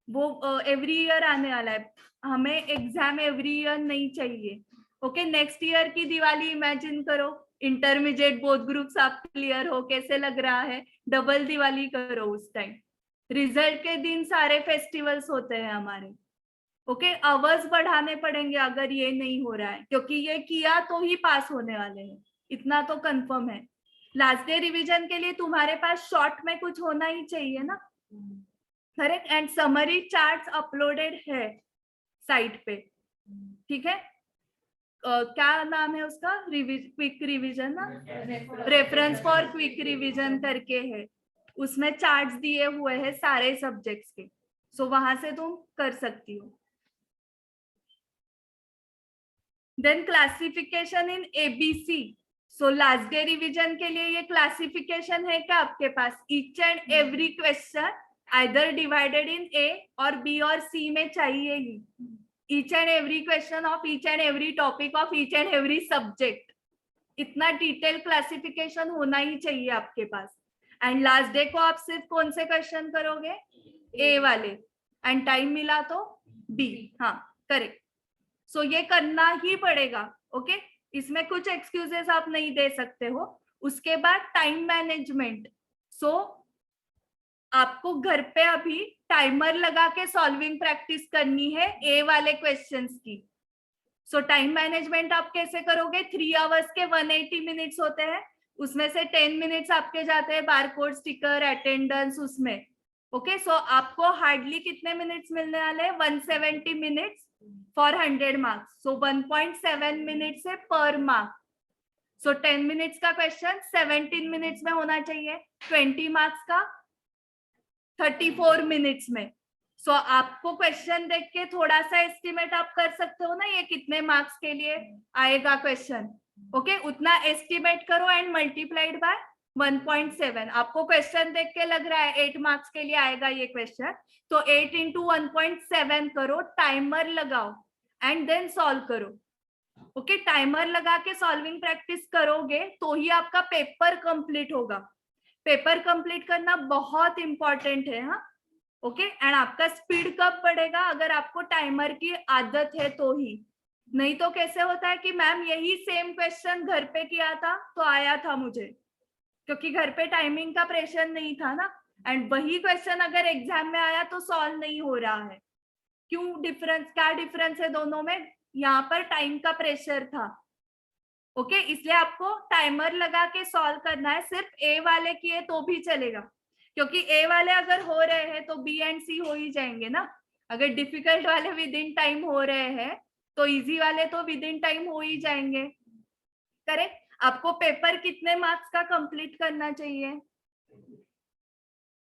वो एवरी ईयर आने वाला है, हमें एग्जाम एवरी ईयर नहीं चाहिए। ओके, नेक्स्ट ईयर की दिवाली इमेजिन करो, इंटरमीडिएट बोथ ग्रुप्स आप क्लियर हो, कैसे लग रहा है, डबल दिवाली करो उस टाइम। रिजल्ट के दिन सारे फेस्टिवल्स होते हैं हमारे। ओके, आवर्स बढ़ाने पड़ेंगे अगर ये नहीं हो रहा है, क्योंकि ये किया तो ही पास होने वाले हैं, इतना तो कंफर्म है। लास्ट डे रिवीजन के लिए तुम्हारे पास शॉर्ट में कुछ होना ही चाहिए ना, correct? And summary charts uploaded है साइट पे, ठीक है? क्या नाम है उसका, क्विक रिवीजन ना, रेफरेंस फॉर क्विक रिवीजन करके है, उसमें चार्ट्स दिए हुए हैं सारे सब्जेक्ट्स के, सो वहां से तुम कर सकती हो। Then classification in ABC, so last day revision के लिए ये क्लासिफिकेशन है क्या आपके पास? Each and every question either divided in A और बी और सी में चाहिए ही। Each and every question of each and every topic of each and every subject, इतना डिटेल क्लासिफिकेशन होना ही चाहिए आपके पास। एंड लास्ट डे को आप सिर्फ कौन से क्वेश्चन करोगे? ए वाले, एंड टाइम मिला तो बी। हाँ, करेक्ट। सो ये करना ही पड़ेगा। ओके, इसमें कुछ एक्सक्यूजेस आप नहीं दे सकते हो। उसके बाद टाइम मैनेजमेंट, सो आपको घर पे अभी टाइमर लगा के सॉल्विंग प्रैक्टिस करनी है ए वाले क्वेश्चंस की। सो टाइम मैनेजमेंट आप कैसे करोगे? 3 आवर्स के 180 मिनट्स होते हैं, उसमें से 10 मिनट्स आपके जाते हैं बारकोड, स्टिकर, अटेंडेंस उसमें। ओके, सो आपको हार्डली कितने मिनट्स मिलने वाले हैं? 170 minutes for 100 marks, so 1.7 minutes है पर मार्क। सो 10 मिनट्स का क्वेश्चन 17 मिनट्स में होना चाहिए, 20 मार्क्स का 34 मिनट्स में। सो आपको क्वेश्चन देख के थोड़ा सा एस्टिमेट आप कर सकते हो ना, ये कितने मार्क्स के लिए आएगा क्वेश्चन। ओके, उतना एस्टिमेट करो एंड मल्टीप्लाइड बाय 1.7। आपको क्वेश्चन देख के लग रहा है 8 मार्क्स के लिए आएगा ये क्वेश्चन, तो 8 इंटू 1.7 करो, टाइमर लगाओ एंड देन सॉल्व करो। ओके, टाइमर लगा के सॉल्विंग प्रैक्टिस करोगे तो ही आपका पेपर कंप्लीट होगा। पेपर कंप्लीट करना बहुत इंपॉर्टेंट है। हाँ, ओके एंड आपका स्पीड कब बढ़ेगा? अगर आपको टाइमर की आदत है तो ही, नहीं तो कैसे होता है कि मैम यही सेम क्वेश्चन घर पे किया था तो आया था मुझे, क्योंकि घर पे टाइमिंग का प्रेशर नहीं था ना, एंड वही क्वेश्चन अगर एग्जाम में आया तो सॉल्व नहीं हो रहा है। क्यों डिफरेंस, क्या डिफरेंस है दोनों में? यहाँ पर टाइम का प्रेशर था। ओके इसलिए आपको टाइमर लगा के सॉल्व करना है। सिर्फ ए वाले किए तो भी चलेगा, क्योंकि ए वाले अगर हो रहे हैं तो बी एंड सी हो ही जाएंगे ना। अगर डिफिकल्ट वाले विद इन टाइम हो रहे हैं तो इजी वाले तो विद इन टाइम हो ही जाएंगे। करेक्ट। आपको पेपर कितने मार्क्स का कंप्लीट करना चाहिए?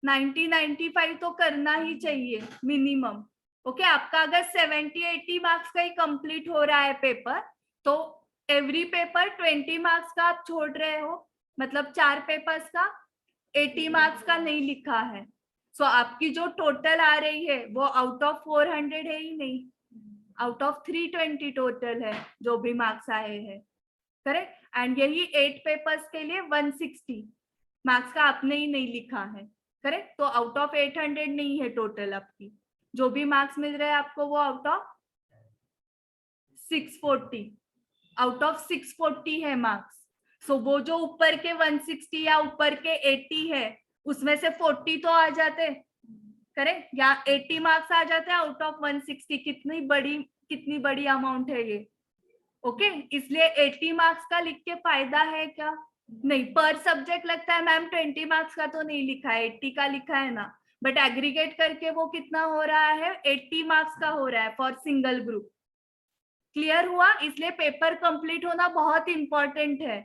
90-95 तो करना ही चाहिए मिनिमम। ओके आपका अगर 70-80 मार्क्स का ही कंप्लीट हो रहा है पेपर, तो एवरी पेपर 20 मार्क्स का आप छोड़ रहे हो, मतलब 4 पेपर्स का 80 मार्क्स का नहीं लिखा है। सो आपकी जो टोटल आ रही है वो आउट ऑफ 400 है ही नहीं, आउट ऑफ 320 टोटल है जो भी मार्क्स आए हैं। करेक्ट। एंड यही 8 पेपर्स के लिए 160 मार्क्स का आपने ही नहीं लिखा है। करेक्ट। तो आउट ऑफ 800 नहीं है टोटल आपकी, जो भी मार्क्स मिल रहे हैं आपको वो आउट ऑफ 640, आउट ऑफ 640 है मार्क्स। सो वो जो ऊपर के 160 या ऊपर के 80 है उसमें से 40 तो आ जाते। करेक्ट। या 80 मार्क्स आ जाते हैं आउट ऑफ 160। कितनी बड़ी अमाउंट है ये। ओके इसलिए 80 मार्क्स का लिख के फायदा है क्या? नहीं। पर सब्जेक्ट लगता है मैम 20 मार्क्स का तो नहीं लिखा है, 80 का लिखा है ना, बट एग्रीगेट करके वो कितना हो रहा है? 80 मार्क्स का हो रहा है फॉर सिंगल ग्रुप। क्लियर हुआ? इसलिए पेपर कंप्लीट होना बहुत इंपॉर्टेंट है।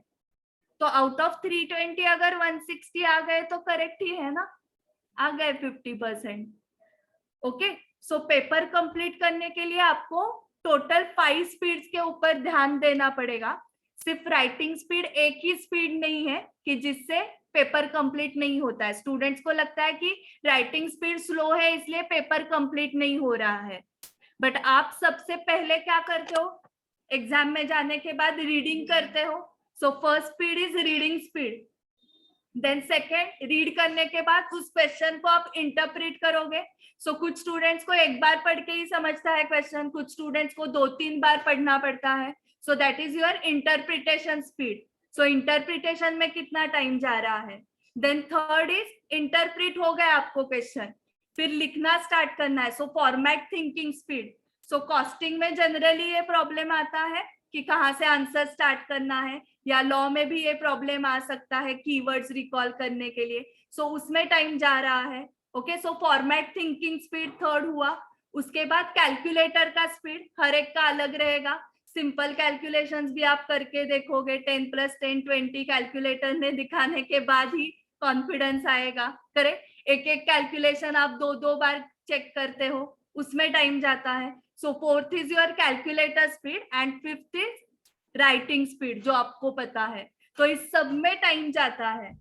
तो आउट ऑफ 320 अगर 160 आ गए तो करेक्ट ही है ना, आ गए 50%। ओके सो पेपर कंप्लीट करने के लिए आपको टोटल 5 स्पीड्स के ऊपर ध्यान देना पड़ेगा। सिर्फ राइटिंग स्पीड एक ही स्पीड नहीं है कि जिससे पेपर कंप्लीट नहीं होता है। स्टूडेंट्स को लगता है कि राइटिंग स्पीड स्लो है इसलिए पेपर कंप्लीट नहीं हो रहा है, बट आप सबसे पहले क्या करते हो? एग्जाम में जाने के बाद रीडिंग करते हो। So first speed is reading speed. Then second, read करने के बाद उस क्वेश्चन को आप इंटरप्रेट करोगे। सो कुछ स्टूडेंट्स को एक बार पढ़ के ही समझता है क्वेश्चन, कुछ स्टूडेंट्स को 2-3 बार पढ़ना पड़ता है। So that is your interpretation speed. So interpretation में कितना टाइम जा रहा है। देन थर्ड इज इंटरप्रेट हो गया आपको क्वेश्चन, फिर लिखना स्टार्ट करना है। सो फॉर्मेट थिंकिंग स्पीड। सो कॉस्टिंग में जनरली ये प्रॉब्लम आता है कि कहाँ से आंसर स्टार्ट करना है, या लॉ में भी ये प्रॉब्लम आ सकता है कीवर्ड्स रिकॉल करने के लिए। सो उसमें टाइम जा रहा है। Okay so format thinking speed third हुआ। उसके बाद कैलकुलेटर का स्पीड हर एक का अलग रहेगा। सिंपल कैलकुलेशंस भी आप करके देखोगे, 10 + 10 20 कैलकुलेटर ने दिखाने के बाद ही कॉन्फिडेंस आएगा। करेक्ट। एक एक कैलकुलेशन आप 2-2 बार चेक करते हो, उसमें टाइम जाता है। So fourth is your calculator speed and fifth is writing speed जो आपको पता है। तो इस सब में टाइम जाता है।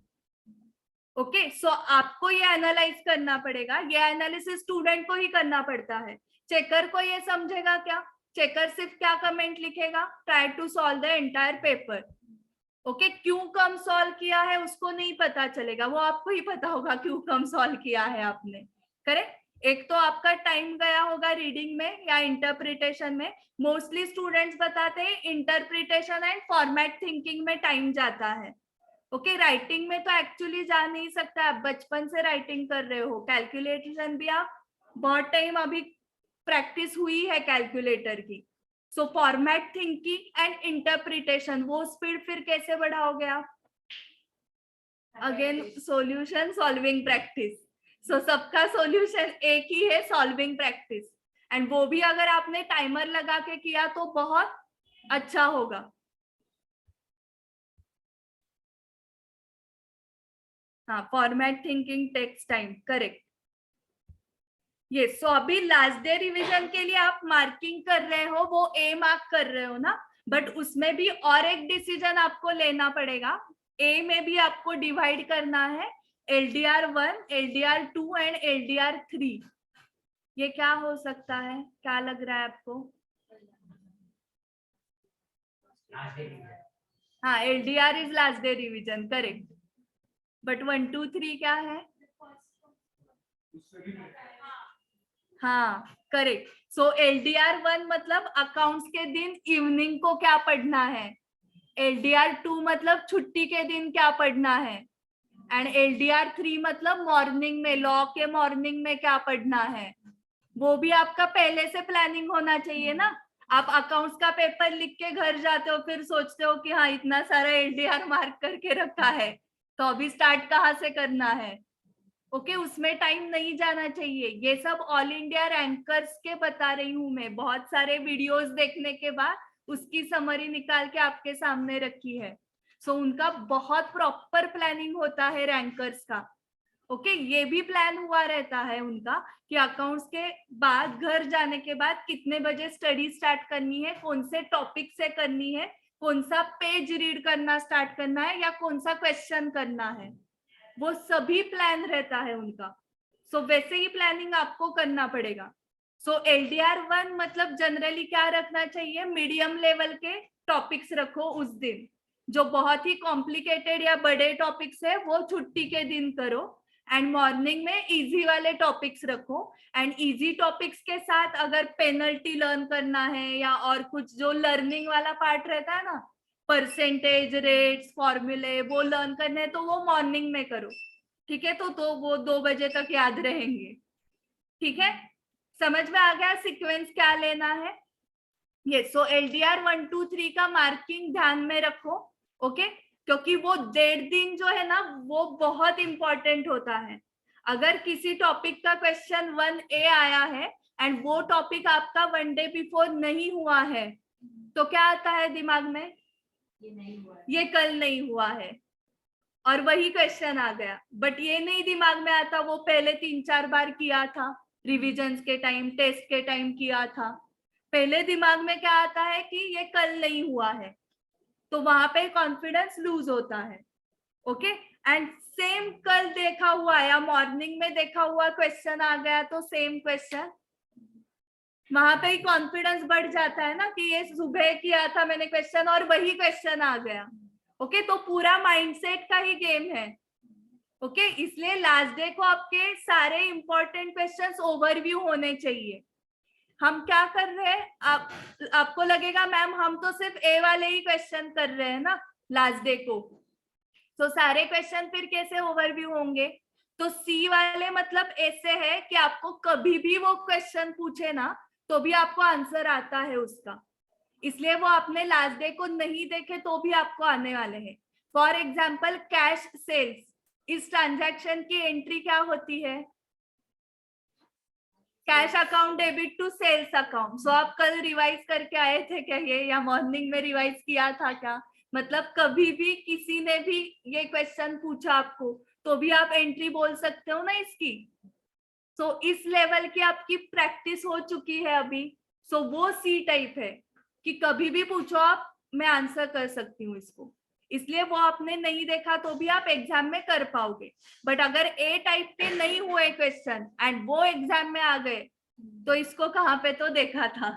ओके सो आपको ये एनालाइज करना पड़ेगा। ये एनालिसिस स्टूडेंट को ही करना पड़ता है। चेकर को ये समझेगा क्या? चेकर सिर्फ क्या कमेंट लिखेगा? Try to solve the entire paper. Okay क्यों कम सॉल्व किया है उसको नहीं पता चलेगा, वो आपको ही पता होगा क्यों कम सॉल्व किया है आपने। करेक्ट। एक तो आपका टाइम गया होगा रीडिंग में या इंटरप्रिटेशन में। मोस्टली स्टूडेंट्स बताते हैं इंटरप्रिटेशन एंड फॉर्मेट थिंकिंग में टाइम जाता है। ओके राइटिंग में तो एक्चुअली जा नहीं सकता, आप बचपन से राइटिंग कर रहे हो। कैलकुलेशन भी आप बहुत टाइम अभी प्रैक्टिस हुई है कैलकुलेटर की। So format thinking and interpretation वो स्पीड फिर कैसे बढ़ाओगे आप? Again solution solving practice. So सबका सॉल्यूशन एक ही है, सॉल्विंग प्रैक्टिस। एंड वो भी अगर आपने टाइमर लगा के किया तो बहुत अच्छा होगा। हाँ format thinking takes time. Correct. ये सो अभी लास्ट डे रिवीजन के लिए आप मार्किंग कर रहे हो, वो ए मार्क कर रहे हो ना, बट उसमें भी और एक डिसीजन आपको लेना पड़ेगा। ए में भी आपको डिवाइड करना है LDR1, LDR2 एंड LDR3। ये क्या हो सकता है, क्या लग रहा है आपको? हाँ LDR is last day revision. Correct. But 1, 2, 3 क्या है? हाँ करेक्ट। सो LDR 1 मतलब अकाउंट्स के दिन इवनिंग को क्या पढ़ना है, LDR 2 मतलब छुट्टी के दिन क्या पढ़ना है, एंड LDR 3 मतलब मॉर्निंग में, लॉ के मॉर्निंग में क्या पढ़ना है। वो भी आपका पहले से प्लानिंग होना चाहिए ना। आप अकाउंट्स का पेपर लिख के घर जाते हो, फिर सोचते हो कि हाँ इतना सारा LDR मार्क करके रखा है, तो अभी स्टार्ट कहाँ से करना है। ओके उसमें टाइम नहीं जाना चाहिए। ये सब ऑल इंडिया रैंकर्स के बता रही हूँ मैं, बहुत सारे वीडियोस देखने के बाद उसकी समरी निकाल के आपके सामने रखी है। सो उनका बहुत प्रॉपर प्लानिंग होता है रैंकर्स का। ओके ये भी प्लान हुआ रहता है उनका कि अकाउंट्स के बाद घर जाने के बाद कितने बजे स्टडी स्टार्ट करनी है, कौन से टॉपिक से करनी है, कौन सा पेज रीड करना स्टार्ट करना है, या कौन सा क्वेश्चन करना है, वो सभी प्लान रहता है उनका। सो वैसे ही प्लानिंग आपको करना पड़ेगा। सो LDR 1 मतलब जनरली क्या रखना चाहिए, मीडियम लेवल के टॉपिक्स रखो उस दिन। जो बहुत ही कॉम्प्लिकेटेड या बड़े टॉपिक्स है वो छुट्टी के दिन करो, एंड मॉर्निंग में इजी वाले टॉपिक्स रखो। एंड इजी टॉपिक्स के साथ अगर पेनल्टी लर्न करना है या और कुछ जो लर्निंग वाला पार्ट रहता है ना, परसेंटेज, रेट्स, फॉर्मूले, वो लर्न करने हैं तो वो मॉर्निंग में करो। ठीक है, तो वो 2 बजे तक याद रहेंगे। ठीक है, समझ में आ गया सीक्वेंस क्या लेना है। ये सो LDR 1 2 3 का मार्किंग ध्यान में रखो। ओके क्योंकि वो 1.5 दिन जो है ना वो बहुत इंपॉर्टेंट होता है। अगर किसी टॉपिक का क्वेश्चन 1A आया है एंड वो टॉपिक आपका 1 डे बिफोर नहीं हुआ है, तो क्या आता है दिमाग में, ये नहीं हुआ है, ये कल नहीं हुआ है, और वही क्वेश्चन आ गया। बट ये नहीं दिमाग में आता वो पहले 3-4 बार किया था, रिविजन्स के टाइम, टेस्ट के टाइम किया था। पहले दिमाग में क्या आता है कि ये कल नहीं हुआ है, तो वहां पे कॉन्फिडेंस लूज होता है। ओके एंड सेम कल देखा हुआ या मॉर्निंग में देखा हुआ क्वेश्चन आ गया तो सेम क्वेश्चन, वहां पे ही कॉन्फिडेंस बढ़ जाता है ना कि ये सुबह किया था मैंने क्वेश्चन और वही क्वेश्चन आ गया। ओके तो पूरा माइंडसेट का ही गेम है। ओके इसलिए लास्ट डे को आपके सारे इंपॉर्टेंट क्वेश्चंस ओवरव्यू होने चाहिए। हम क्या कर रहे हैं, आपको लगेगा मैम हम तो सिर्फ ए वाले ही क्वेश्चन कर रहे हैं ना लास्ट डे को, तो सारे क्वेश्चन फिर कैसे ओवरव्यू होंगे। तो सी वाले मतलब ऐसे है कि आपको कभी भी वो क्वेश्चन पूछे ना तो भी आपको आंसर आता है उसका, इसलिए वो आपने लास्ट डे को नहीं देखे तो भी आपको आने वाले हैं। फॉर एग्जाम्पल कैश सेल्स, इस ट्रांजैक्शन की एंट्री क्या होती है, cash account debit to sales account. So आप कल रिवाइज करके आए थे क्या ये, या मॉर्निंग में रिवाइज किया था क्या, मतलब कभी भी किसी ने भी ये क्वेश्चन पूछा आपको तो भी आप एंट्री बोल सकते हो ना इसकी। सो इस लेवल की आपकी प्रैक्टिस हो चुकी है अभी। सो वो सी टाइप है कि कभी भी पूछो आप, मैं आंसर कर सकती हूँ इसको, इसलिए वो आपने नहीं देखा तो भी आप एग्जाम में कर पाओगे। बट अगर ए टाइप के नहीं हुए क्वेश्चन एंड वो एग्जाम में आ गए तो इसको कहाँ पे तो देखा था।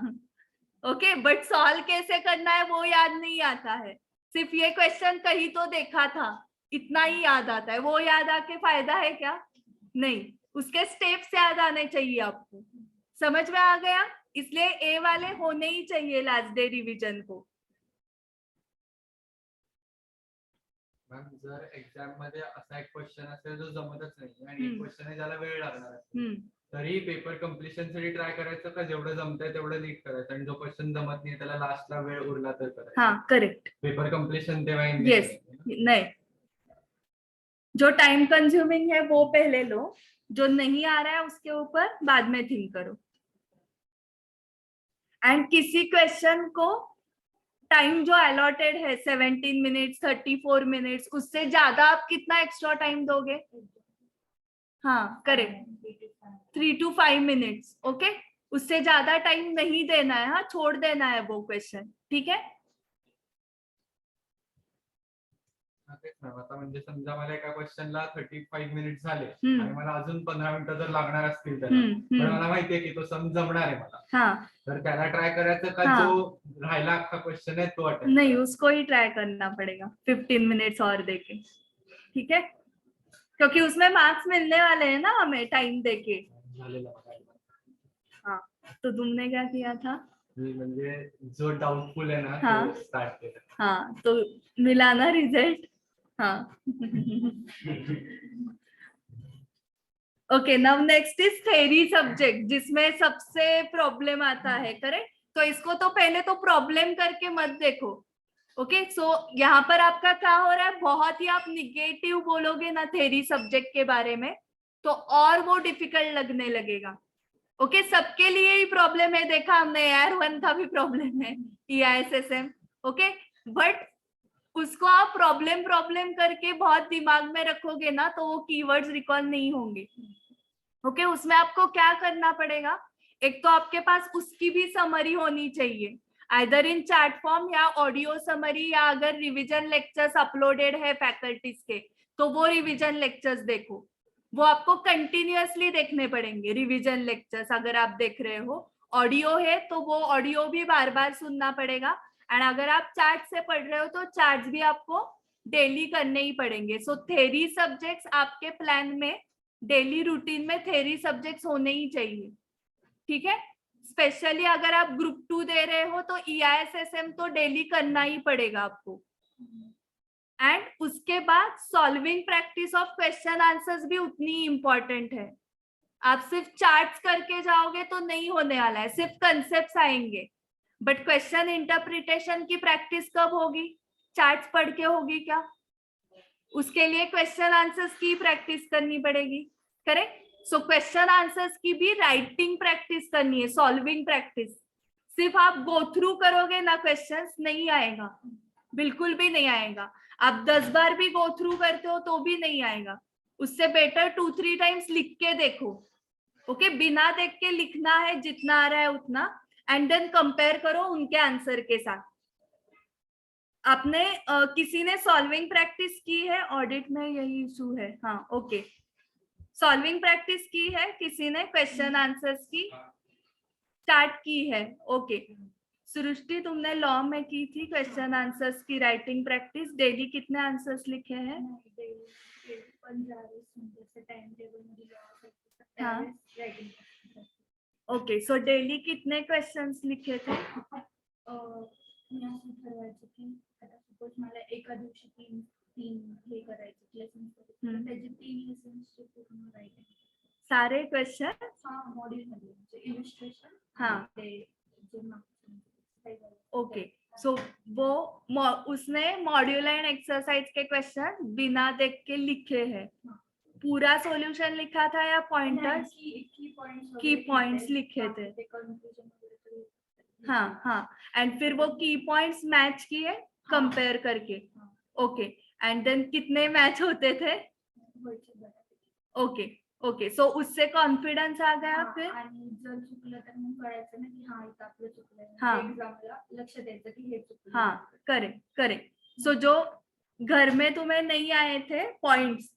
ओके बट सॉल्व कैसे करना है वो याद नहीं आता है, सिर्फ ये क्वेश्चन कहीं तो देखा था इतना ही याद आता है। वो याद आके फायदा है क्या, नहीं, उसके स्टेप्स याद आने चाहिए आपको। समझ में आ गया, इसलिए ए वाले होने ही चाहिए लास्ट डे रिवीजन को। मॅम जर एक्झाम मध्ये असा एक क्वेश्चन असेल जो जमतच नाही आणि एक क्वेश्चन आहे ज्याला वेळ लागणार असेल, तरी पेपर कम्प्लिशन साठी ट्राय करायचं का जेवढं जमतंय तेवढं नीट करायचं, आणि जो क्वेश्चन जमत नाही त्याला लास्टला वेळ उरला तर करायचं। हाँ करेक्ट, पेपर कम्प्लिशन तेव्हा यस, नहीं, जो टाइम कंज्यूमिंग है वो पहले लो, जो नहीं आ रहा है उसके ऊपर बाद में थिंक करो। एंड किसी क्वेश्चन को टाइम जो अलॉटेड है 17 मिनट्स 34 मिनट्स, उससे ज्यादा आप कितना एक्स्ट्रा टाइम दोगे, हाँ करेक्ट 3 to 5 मिनट्स। ओके उससे ज्यादा टाइम नहीं देना है, हाँ छोड़ देना है वो क्वेश्चन। ठीक है, आता म्हणजे समजा मला एका क्वेश्चनला 35 मिनिट झाले हम्म. आणि मला अजून 15 मिनिटं जर लागणार असतील त्याला, पण मला माहितीये की तो सम जमणार आहे मला, हाँ तर त्याला ट्राय करायचं का हाँ. जो राहिला अख्खा क्वेश्चन आहे तो अटेम्प्ट नहीं, उसको ही ट्राई करना पड़ेगा 15 मिनट्स और देके। ठीक है, क्योंकि उसमें मार्क्स मिलने वाले हैं ना हमें टाइम देके। झालेला बघायला। तो तुमने क्या किया था? मी म्हणजे जो डाउटफुल आहे ना हाँ. तो स्टार्ट केला. हाँ, तो मिला ना रिजल्ट? हाँ. Okay, now next is theory subject, जिसमें सबसे प्रॉब्लम आता है, करेक्ट? तो इसको तो पहले तो प्रॉब्लम करके मत देखो. ओके, सो यहाँ पर आपका क्या हो रहा है, बहुत ही आप निगेटिव बोलोगे ना थेरी सब्जेक्ट के बारे में, तो और वो डिफिकल्ट लगने लगेगा. ओके, सबके लिए ही प्रॉब्लम है, देखा हमने, यार 1 का भी प्रॉब्लम है, EISSM. ओके, बट उसको आप प्रॉब्लम प्रॉब्लम करके बहुत दिमाग में रखोगे ना, तो वो कीवर्ड्स रिकॉल नहीं होंगे. ओके, उसमें आपको क्या करना पड़ेगा, एक तो आपके पास उसकी भी समरी होनी चाहिए, आइदर इन चैट फॉर्म या ऑडियो समरी, या अगर रिवीजन लेक्चर्स अपलोडेड है फैकल्टीज के, तो वो रिवीजन लेक्चर्स देखो. वो आपको कंटिन्यूअसली देखने पड़ेंगे रिवीजन लेक्चर्स. अगर आप देख रहे हो ऑडियो है तो वो ऑडियो भी बार बार सुनना पड़ेगा. एंड अगर आप चैट से पढ़ रहे हो तो चैट्स भी आपको डेली करने ही पड़ेंगे. सो थेरी सब्जेक्ट्स आपके प्लान में, डेली रूटीन में थेरी सब्जेक्ट्स होने ही चाहिए. ठीक है, स्पेशली अगर आप ग्रुप 2 दे रहे हो तो EISSM तो डेली करना ही पड़ेगा आपको. एंड उसके बाद solving practice of question answers भी उतनी इंपॉर्टेंट है. आप सिर्फ चार्ट्स करके जाओगे तो नहीं होने वाला है, सिर्फ कंसेप्ट्स आएंगे. बट क्वेश्चन इंटरप्रिटेशन की प्रैक्टिस कब होगी? चार्ट्स पढ़ के होगी क्या? उसके लिए क्वेश्चन आंसर्स की प्रैक्टिस करनी पड़ेगी, करेक्ट? सो क्वेश्चन आंसर्स की भी राइटिंग प्रैक्टिस करनी है, सॉल्विंग प्रैक्टिस. सिर्फ आप गो थ्रू करोगे ना क्वेश्चंस, नहीं आएगा, बिल्कुल भी नहीं आएगा. आप 10 बार भी गो थ्रू करते हो तो भी नहीं आएगा. उससे बेटर 2-3 टाइम्स लिख के देखो. ओके, बिना देख के लिखना है जितना आ रहा है उतना, एंड देन कंपेयर करो उनके आंसर के साथ. आपने किसी ने सॉल्विंग प्रैक्टिस की है? ऑडिट में यही इशू है. हाँ, ओके, सॉल्विंग प्रैक्टिस की है किसी ने? क्वेश्चन आंसर्स की स्टार्ट की है? ओके, सृष्टि तुमने लॉ में की थी क्वेश्चन आंसर्स की राइटिंग प्रैक्टिस. डेली कितने आंसर्स लिखे हैं? हाँ, ओके, सो डेली कितने क्वेश्चंस लिखे थे? मी असं ठरवायचं की आता सपोज मला एका दिवशी तीन हे करायचे लेसन्स, त्याचे 3 लेसन्सचे पूर्ण रायटिंग. सारे क्वेश्चन? हा, मॉड्यूल मध्ये म्हणजे इलस्ट्रेशन. हाँ, ते जे मार्क्स. ओके, सो वो उसने मॉड्यूल एंड एक्सरसाइज के क्वेश्चन बिना देख के लिखे हैं. पूरा सॉल्यूशन लिखा था या पॉइंटर्स? की पॉइंट्स लिखे थे. हाँ हाँ, एंड फिर वो की पॉइंट्स मैच किए कंपेयर करके. ओके, एंड देन कितने मैच होते थे? ओके ओके, सो उससे कॉन्फिडेंस आ गया. फिर आणि जर चुकलं तर मग कळायचं ना की हा इथं आपलं चुकलंय. हाँ. एक्झामला लक्ष द्यायचं की हे चुकलं. हाँ, करेक्ट करेक्ट. सो जो घर में तुम्हें नहीं आए थे पॉइंट्स,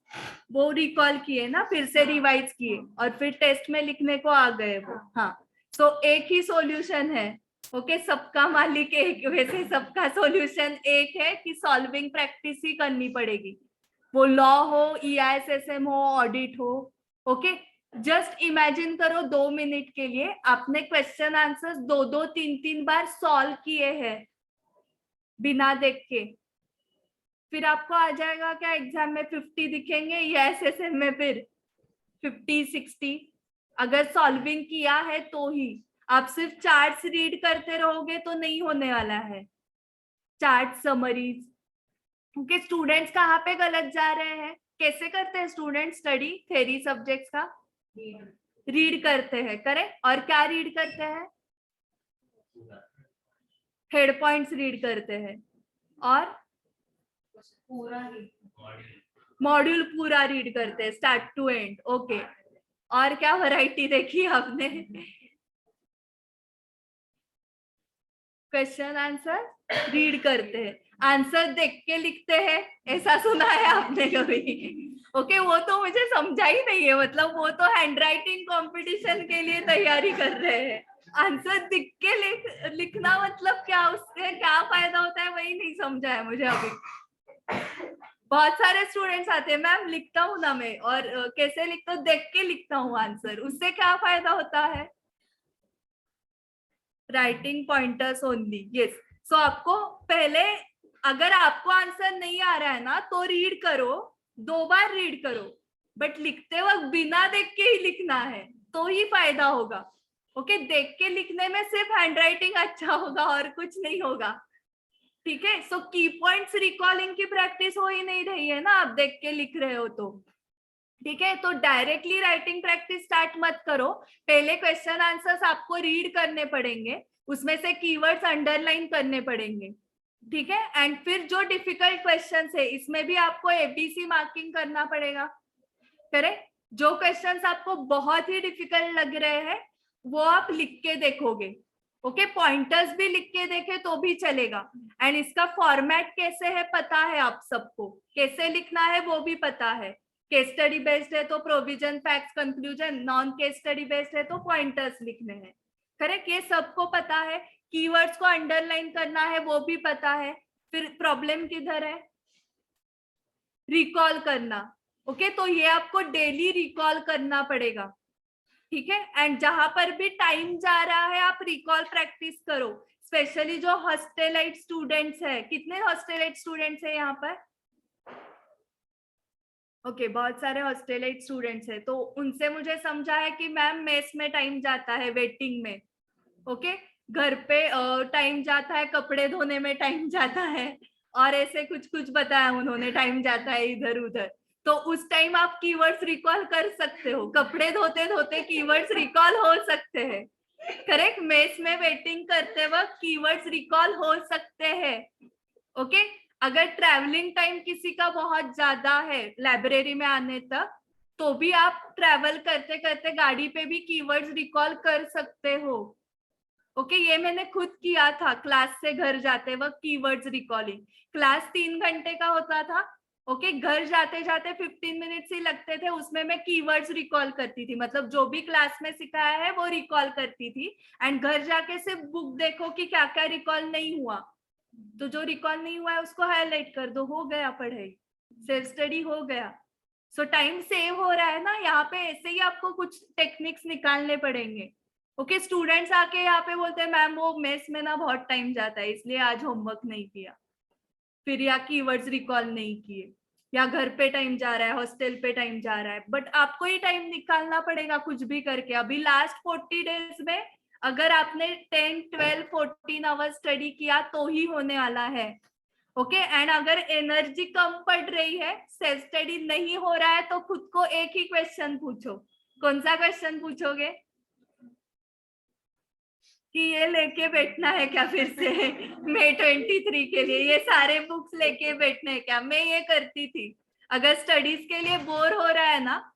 वो रिकॉल किए ना, फिर से रिवाइज किए, और फिर टेस्ट में लिखने को आ गए वो. हाँ, सो एक ही सॉल्यूशन है. ओके, सबका मालिक एक, वैसे सबका सॉल्यूशन एक है कि सॉल्विंग प्रैक्टिस ही करनी पड़ेगी. वो लॉ हो, EISSM हो, ऑडिट हो. ओके, जस्ट इमेजिन करो 2 मिनट के लिए आपने क्वेश्चन आंसर्स 2-2, 3-3 बार सॉल्व किए हैं बिना देख के. फिर आपको आ जाएगा क्या एग्जाम में 50 दिखेंगे, EISSM में फिर 50-60? अगर सॉल्विंग किया है तो ही. आप सिर्फ चार्ट्स रीड करते रहोगे तो नहीं होने वाला है. Chart summaries. क्योंकि स्टूडेंट्स कहाँ पे गलत जा रहे हैं? कैसे करते हैं स्टूडेंट स्टडी थेरी सब्जेक्ट्स का? रीड करते हैं, करेक्ट? और क्या रीड करते हैं? हेड पॉइंट्स रीड करते हैं, और पूरा मॉड्यूल पूरा रीड करते हैं स्टार्ट टू एंड. ओके, और क्या वैरायटी देखी आपने? क्वेश्चन आंसर रीड करते हैं, आंसर देख के लिखते हैं, ऐसा सुना है आपने कभी? ओके, वो तो मुझे समझा ही नहीं है. मतलब वो तो हैंडराइटिंग कंपटीशन के लिए तैयारी कर रहे हैं. आंसर दिख के लिखना मतलब क्या, उससे क्या फायदा होता है, वही नहीं समझा है मुझे अभी. बहुत सारे स्टूडेंट्स आते हैं, मैम लिखता हूँ ना मैं, और कैसे लिखता हूँ? देख के लिखता हूँ आंसर, उससे क्या फायदा होता है? Writing pointers only, yes. So आपको पहले, अगर आपको आंसर नहीं आ रहा है ना तो रीड करो, 2 बार रीड करो, बट लिखते वक्त बिना देख के ही लिखना है, तो ही फायदा होगा। ओके, देख के लिखने में सिर्फ हैंडराइटिंग अच्छा होगा और कुछ नहीं होगा, ठीक है। सो की पॉइंट्स रिकॉलिंग की प्रैक्टिस हो ही नहीं रही है ना, आप देख के लिख रहे हो तो, ठीक है। तो डायरेक्टली राइटिंग प्रैक्टिस स्टार्ट मत करो, पहले क्वेश्चन आंसर्स आपको रीड करने पड़ेंगे, उसमें से कीवर्ड्स अंडरलाइन करने पड़ेंगे, ठीक है। एंड फिर जो डिफिकल्ट क्वेश्चंस है इसमें भी आपको एबीसी मार्किंग करना पड़ेगा, करेक्ट। जो क्वेश्चंस आपको बहुत ही डिफिकल्ट लग रहे हैं वो आप लिख के देखोगे, ओके। पॉइंटर्स भी लिख के देखे तो भी चलेगा। एंड इसका फॉर्मेट कैसे है पता है आप सबको, कैसे लिखना है वो भी पता है। केस स्टडी बेस्ड है तो provision, facts, conclusion, non case study based है तो पॉइंटर्स लिखने हैं, करेक्ट, ये सबको पता है। कीवर्ड्स को अंडरलाइन करना है वो भी पता है। फिर प्रॉब्लम किधर है, रिकॉल करना, ओके। तो ये आपको डेली रिकॉल करना पड़ेगा, ठीक है। एंड जहां पर भी टाइम जा रहा है आप रिकॉल प्रैक्टिस करो, स्पेशली जो हॉस्टेलाइट स्टूडेंट्स है। कितने हॉस्टेलाइट स्टूडेंट्स है यहाँ पर? ओके, बहुत सारे हॉस्टेलाइट स्टूडेंट्स है, तो उनसे मुझे समझा है कि मैम मेस में टाइम जाता है, वेटिंग में, ओके, घर पे टाइम जाता है, कपड़े धोने में टाइम जाता है, और ऐसे कुछ कुछ बताया उन्होंने, टाइम जाता है इधर उधर। तो उस टाइम आप कीवर्ड्स रिकॉल कर सकते हो, कपड़े धोते धोते कीवर्ड्स रिकॉल हो सकते हैं, करेक्ट। मेस में वेटिंग करते वक्त कीवर्ड्स रिकॉल हो सकते हैं, ओके। अगर ट्रैवलिंग टाइम किसी का बहुत ज्यादा है लाइब्रेरी में आने तक, तो भी आप ट्रैवल करते करते गाड़ी पे भी कीवर्ड्स रिकॉल कर सकते हो, ओके। ये मैंने खुद किया था, क्लास से घर जाते वक्त कीवर्ड्स रिकॉलिंग। क्लास 3 घंटे का होता था, ओके। घर जाते जाते 15 मिनट्स ही लगते थे, उसमें मैं कीवर्ड्स रिकॉल करती थी, मतलब जो भी क्लास में सिखाया है वो रिकॉल करती थी। एंड घर जाके सिर्फ बुक देखो कि क्या क्या रिकॉल नहीं हुआ, तो जो रिकॉल नहीं हुआ है उसको हाईलाइट कर दो, हो गया पढ़ाई, सेल्फ स्टडी हो गया। सो टाइम सेव हो रहा है ना यहाँ पे। ऐसे ही आपको कुछ टेक्निक्स निकालने पड़ेंगे, ओके। स्टूडेंट्स आके यहाँ पे बोलते हैं मैम वो मेस में ना बहुत टाइम जाता है इसलिए आज होमवर्क नहीं किया, फिर या कीवर्ड्स रिकॉल नहीं किए, या घर पे टाइम जा रहा है, हॉस्टल पे टाइम जा रहा है, बट आपको ही टाइम निकालना पड़ेगा कुछ भी करके। अभी लास्ट 40 डेज में अगर आपने 10, 12, 14 आवर्स स्टडी किया तो ही होने वाला है, ओके। एंड अगर एनर्जी कम पड़ रही है, सेल्फ स्टडी नहीं हो रहा है, तो खुद को एक ही क्वेश्चन पूछो। कौन सा क्वेश्चन पूछोगे? कि ये लेके बैठना है क्या फिर से May 23 के लिए, ये सारे बुक्स लेके बैठने हैं क्या? मैं ये करती थी, अगर स्टडीज के लिए बोर हो रहा है ना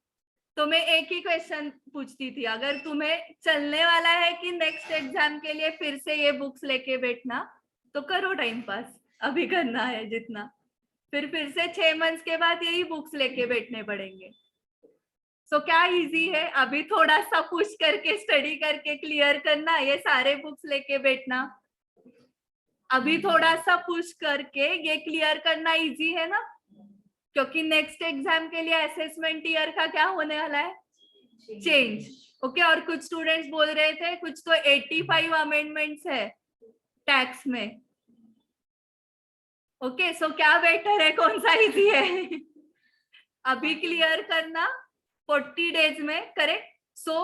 तो मैं एक ही क्वेश्चन पूछती थी, अगर तुम्हें चलने वाला है कि नेक्स्ट एग्जाम के लिए फिर से ये बुक्स लेके बैठना तो करो टाइम पास, अभी करना है जितना, फिर से 6 मंथ्स के बाद यही बुक्स लेके बैठने पड़ेंगे। सो क्या इजी है, अभी थोड़ा सा पुश करके स्टडी करके क्लियर करना, ये सारे बुक्स लेके बैठना, अभी थोड़ा सा पुश करके ये क्लियर करना इजी है ना, क्योंकि नेक्स्ट एग्जाम के लिए असेसमेंट ईयर का क्या होने वाला है, चेंज, ओके। और कुछ स्टूडेंट्स बोल रहे थे कुछ तो 85 अमेंडमेंट्स है टैक्स में, ओके। सो क्या बेटर है, कौन सा इजी है अभी क्लियर करना 40 डेज में, करेक्ट। सो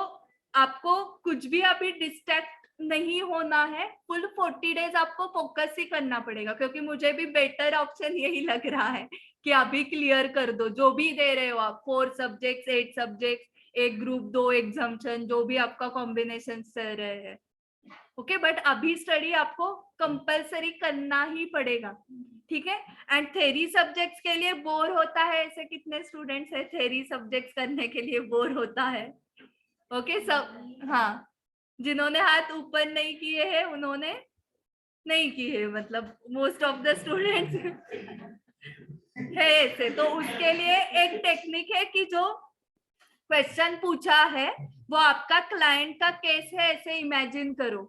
आपको कुछ भी अभी डिस्ट्रैक्ट नहीं होना है, फुल 40 डेज आपको फोकस ही करना पड़ेगा, क्योंकि मुझे भी बेटर ऑप्शन यही लग रहा है कि अभी क्लियर कर दो, जो भी दे रहे हो आप, 4 सब्जेक्ट्स, 8 सब्जेक्ट्स, एक ग्रुप, 2 एग्जाम्शन, जो भी आपका कॉम्बिनेशन चल रहे हैं, ओके। बट अभी स्टडी आपको कंपलसरी करना ही पड़ेगा, ठीक है। एंड थेरी सब्जेक्ट्स के लिए बोर होता है, ऐसे कितने स्टूडेंट्स है थेरी सब्जेक्ट्स करने के लिए बोर होता है, ओके। सब, हाँ, जिन्होंने हाथ ऊपर नहीं किए हैं उन्होंने नहीं किए, मतलब मोस्ट ऑफ द स्टूडेंट्स है ऐसे। तो उसके लिए एक टेक्निक है कि जो क्वेश्चन पूछा है वो आपका क्लाइंट का केस है, ऐसे इमेजिन करो,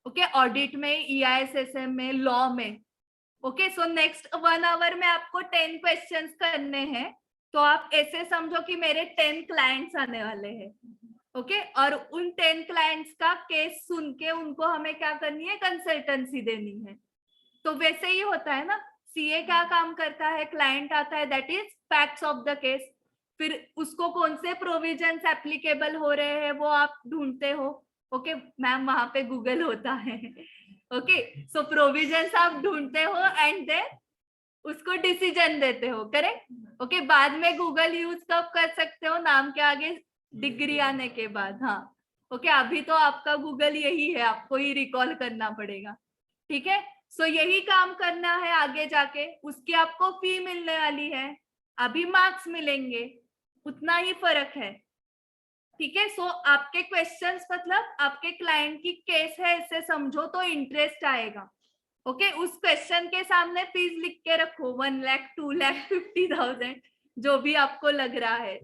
ओके। ऑडिट में, EISSM में, लॉ में, ओके। सो नेक्स्ट 1 आवर में आपको 10 क्वेश्चंस करने हैं, तो आप ऐसे समझो कि मेरे 10 क्लाइंट्स आने वाले हैं, ओके और उन 10 क्लाइंट्स का केस सुन के उनको हमें क्या करनी है, कंसल्टेंसी देनी है। तो वैसे ही होता है ना, सीए क्या काम करता है, क्लाइंट आता है, that is facts of the case, फिर उसको कौन से प्रोविजंस एप्लीकेबल हो रहे हैं वो आप ढूंढते हो। ओके मैम वहां पे गूगल होता है। ओके सो प्रोविजंस आप ढूंढते हो एंड देन उसको डिसीजन देते हो, करेक्ट। ओके बाद में गूगल यूज कब कर सकते हो, नाम के आगे डिग्री आने के बाद। हाँ ओके अभी तो आपका गूगल यही है, आपको ही रिकॉल करना पड़ेगा, ठीक है। सो यही काम करना है आगे जाके, उसकी आपको फी मिलने वाली है, अभी मार्क्स मिलेंगे, उतना ही फर्क है, ठीक है। सो आपके क्वेश्चंस मतलब आपके क्लाइंट की केस है इसे समझो तो इंटरेस्ट आएगा। ओके उस क्वेश्चन के सामने फीस लिख के रखो 1 लाख 2 लाख 50,000 जो भी आपको लग रहा है।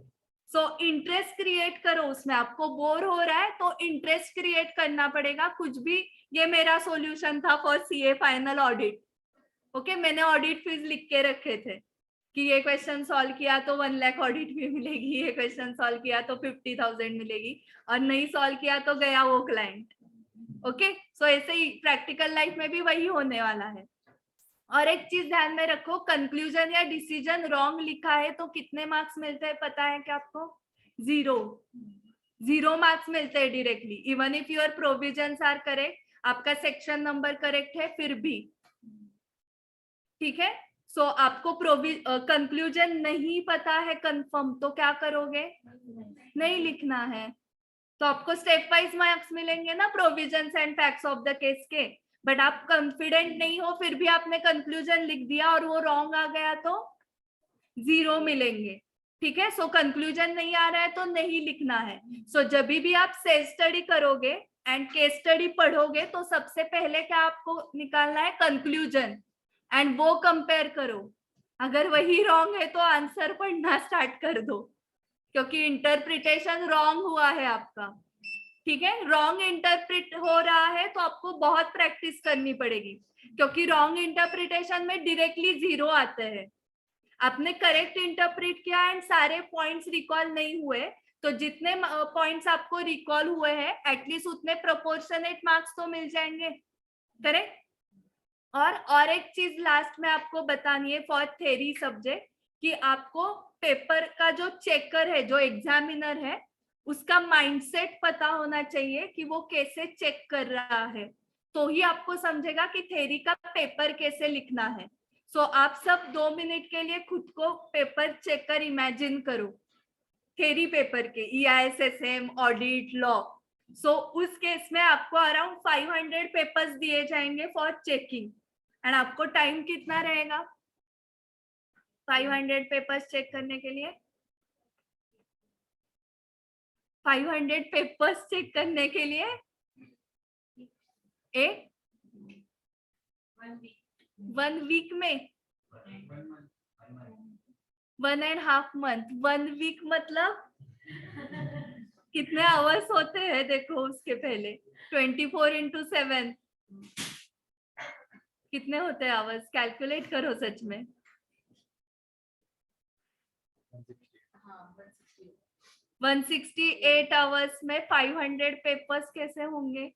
सो इंटरेस्ट क्रिएट करो उसमें, आपको बोर हो रहा है तो इंटरेस्ट क्रिएट करना पड़ेगा कुछ भी। ये मेरा सॉल्यूशन था for CA final audit. Okay मैंने ऑडिट फीस लिख के रखे थे कि ये क्वेश्चन सॉल्व किया तो 1 लाख ऑडिट फी मिलेगी, ये क्वेश्चन सॉल्व किया तो 50,000 मिलेगी, और नहीं सॉल्व किया तो गया वो क्लाइंट। ओके सो ऐसे ही प्रैक्टिकल लाइफ में भी वही होने वाला है। और एक चीज ध्यान में रखो, कंक्लूजन या डिसीजन रॉन्ग लिखा है तो कितने मार्क्स मिलते हैं पता है क्या आपको? 0 मार्क्स मिलते हैं directly, even if your provisions are correct, आपका सेक्शन नंबर करेक्ट है फिर भी, ठीक है। सो आपको कंक्लूजन नहीं पता है कंफर्म तो क्या करोगे, नहीं लिखना है, तो आपको स्टेप वाइज मार्क्स मिलेंगे ना provisions and facts of the case के। बट आप कॉन्फिडेंट नहीं हो फिर भी आपने कंक्लूजन लिख दिया और वो रॉन्ग आ गया तो 0 मिलेंगे, ठीक है। सो कंक्लूजन नहीं आ रहा है तो नहीं लिखना है। सो जब भी आप सेल्फ स्टडी करोगे एंड केस स्टडी पढ़ोगे तो सबसे पहले क्या आपको निकालना है, कंक्लूजन, एंड वो कंपेयर करो। अगर वही रॉन्ग है तो आंसर पढ़ना स्टार्ट कर दो, क्योंकि इंटरप्रिटेशन रॉन्ग हुआ है आपका, ठीक है। रॉन्ग इंटरप्रिट हो रहा है तो आपको बहुत प्रैक्टिस करनी पड़ेगी, क्योंकि रॉन्ग इंटरप्रिटेशन में डायरेक्टली 0 आते हैं। आपने करेक्ट इंटरप्रिट किया एंड सारे पॉइंट्स रिकॉल नहीं हुए तो जितने पॉइंट्स आपको रिकॉल हुए हैं एटलीस्ट उतने प्रोपोर्शनेट मार्क्स तो मिल जाएंगे, करेक्ट। और एक चीज लास्ट में आपको बतानी है फॉर थ्योरी सब्जेक्ट, कि आपको पेपर का जो चेकर है, जो एग्जामिनर है, उसका माइंडसेट पता होना चाहिए कि वो कैसे चेक कर रहा है, तो ही आपको समझेगा कि थ्योरी का पेपर कैसे लिखना है। सो आप सब 2 मिनट के लिए खुद को पेपर चेकर इमेजिन करो, थ्योरी पेपर के, EISSM, ऑडिट, लॉ। सो उस केस में आपको अराउंड 500 पेपर्स दिए जाएंगे फॉर चेकिंग, एंड आपको टाइम कितना रहेगा 500 पेपर्स चेक करने के लिए? 500 पेपर्स चेक करने के लिए 1 वीक में 1.5 month, 1 वीक मतलब कितने आवर्स होते हैं देखो उसके पहले, 24/7 कितने होते हैं आवर्स, कैलकुलेट करो सच में। 168 आवर्स में 500 पेपर्स कैसे होंगे?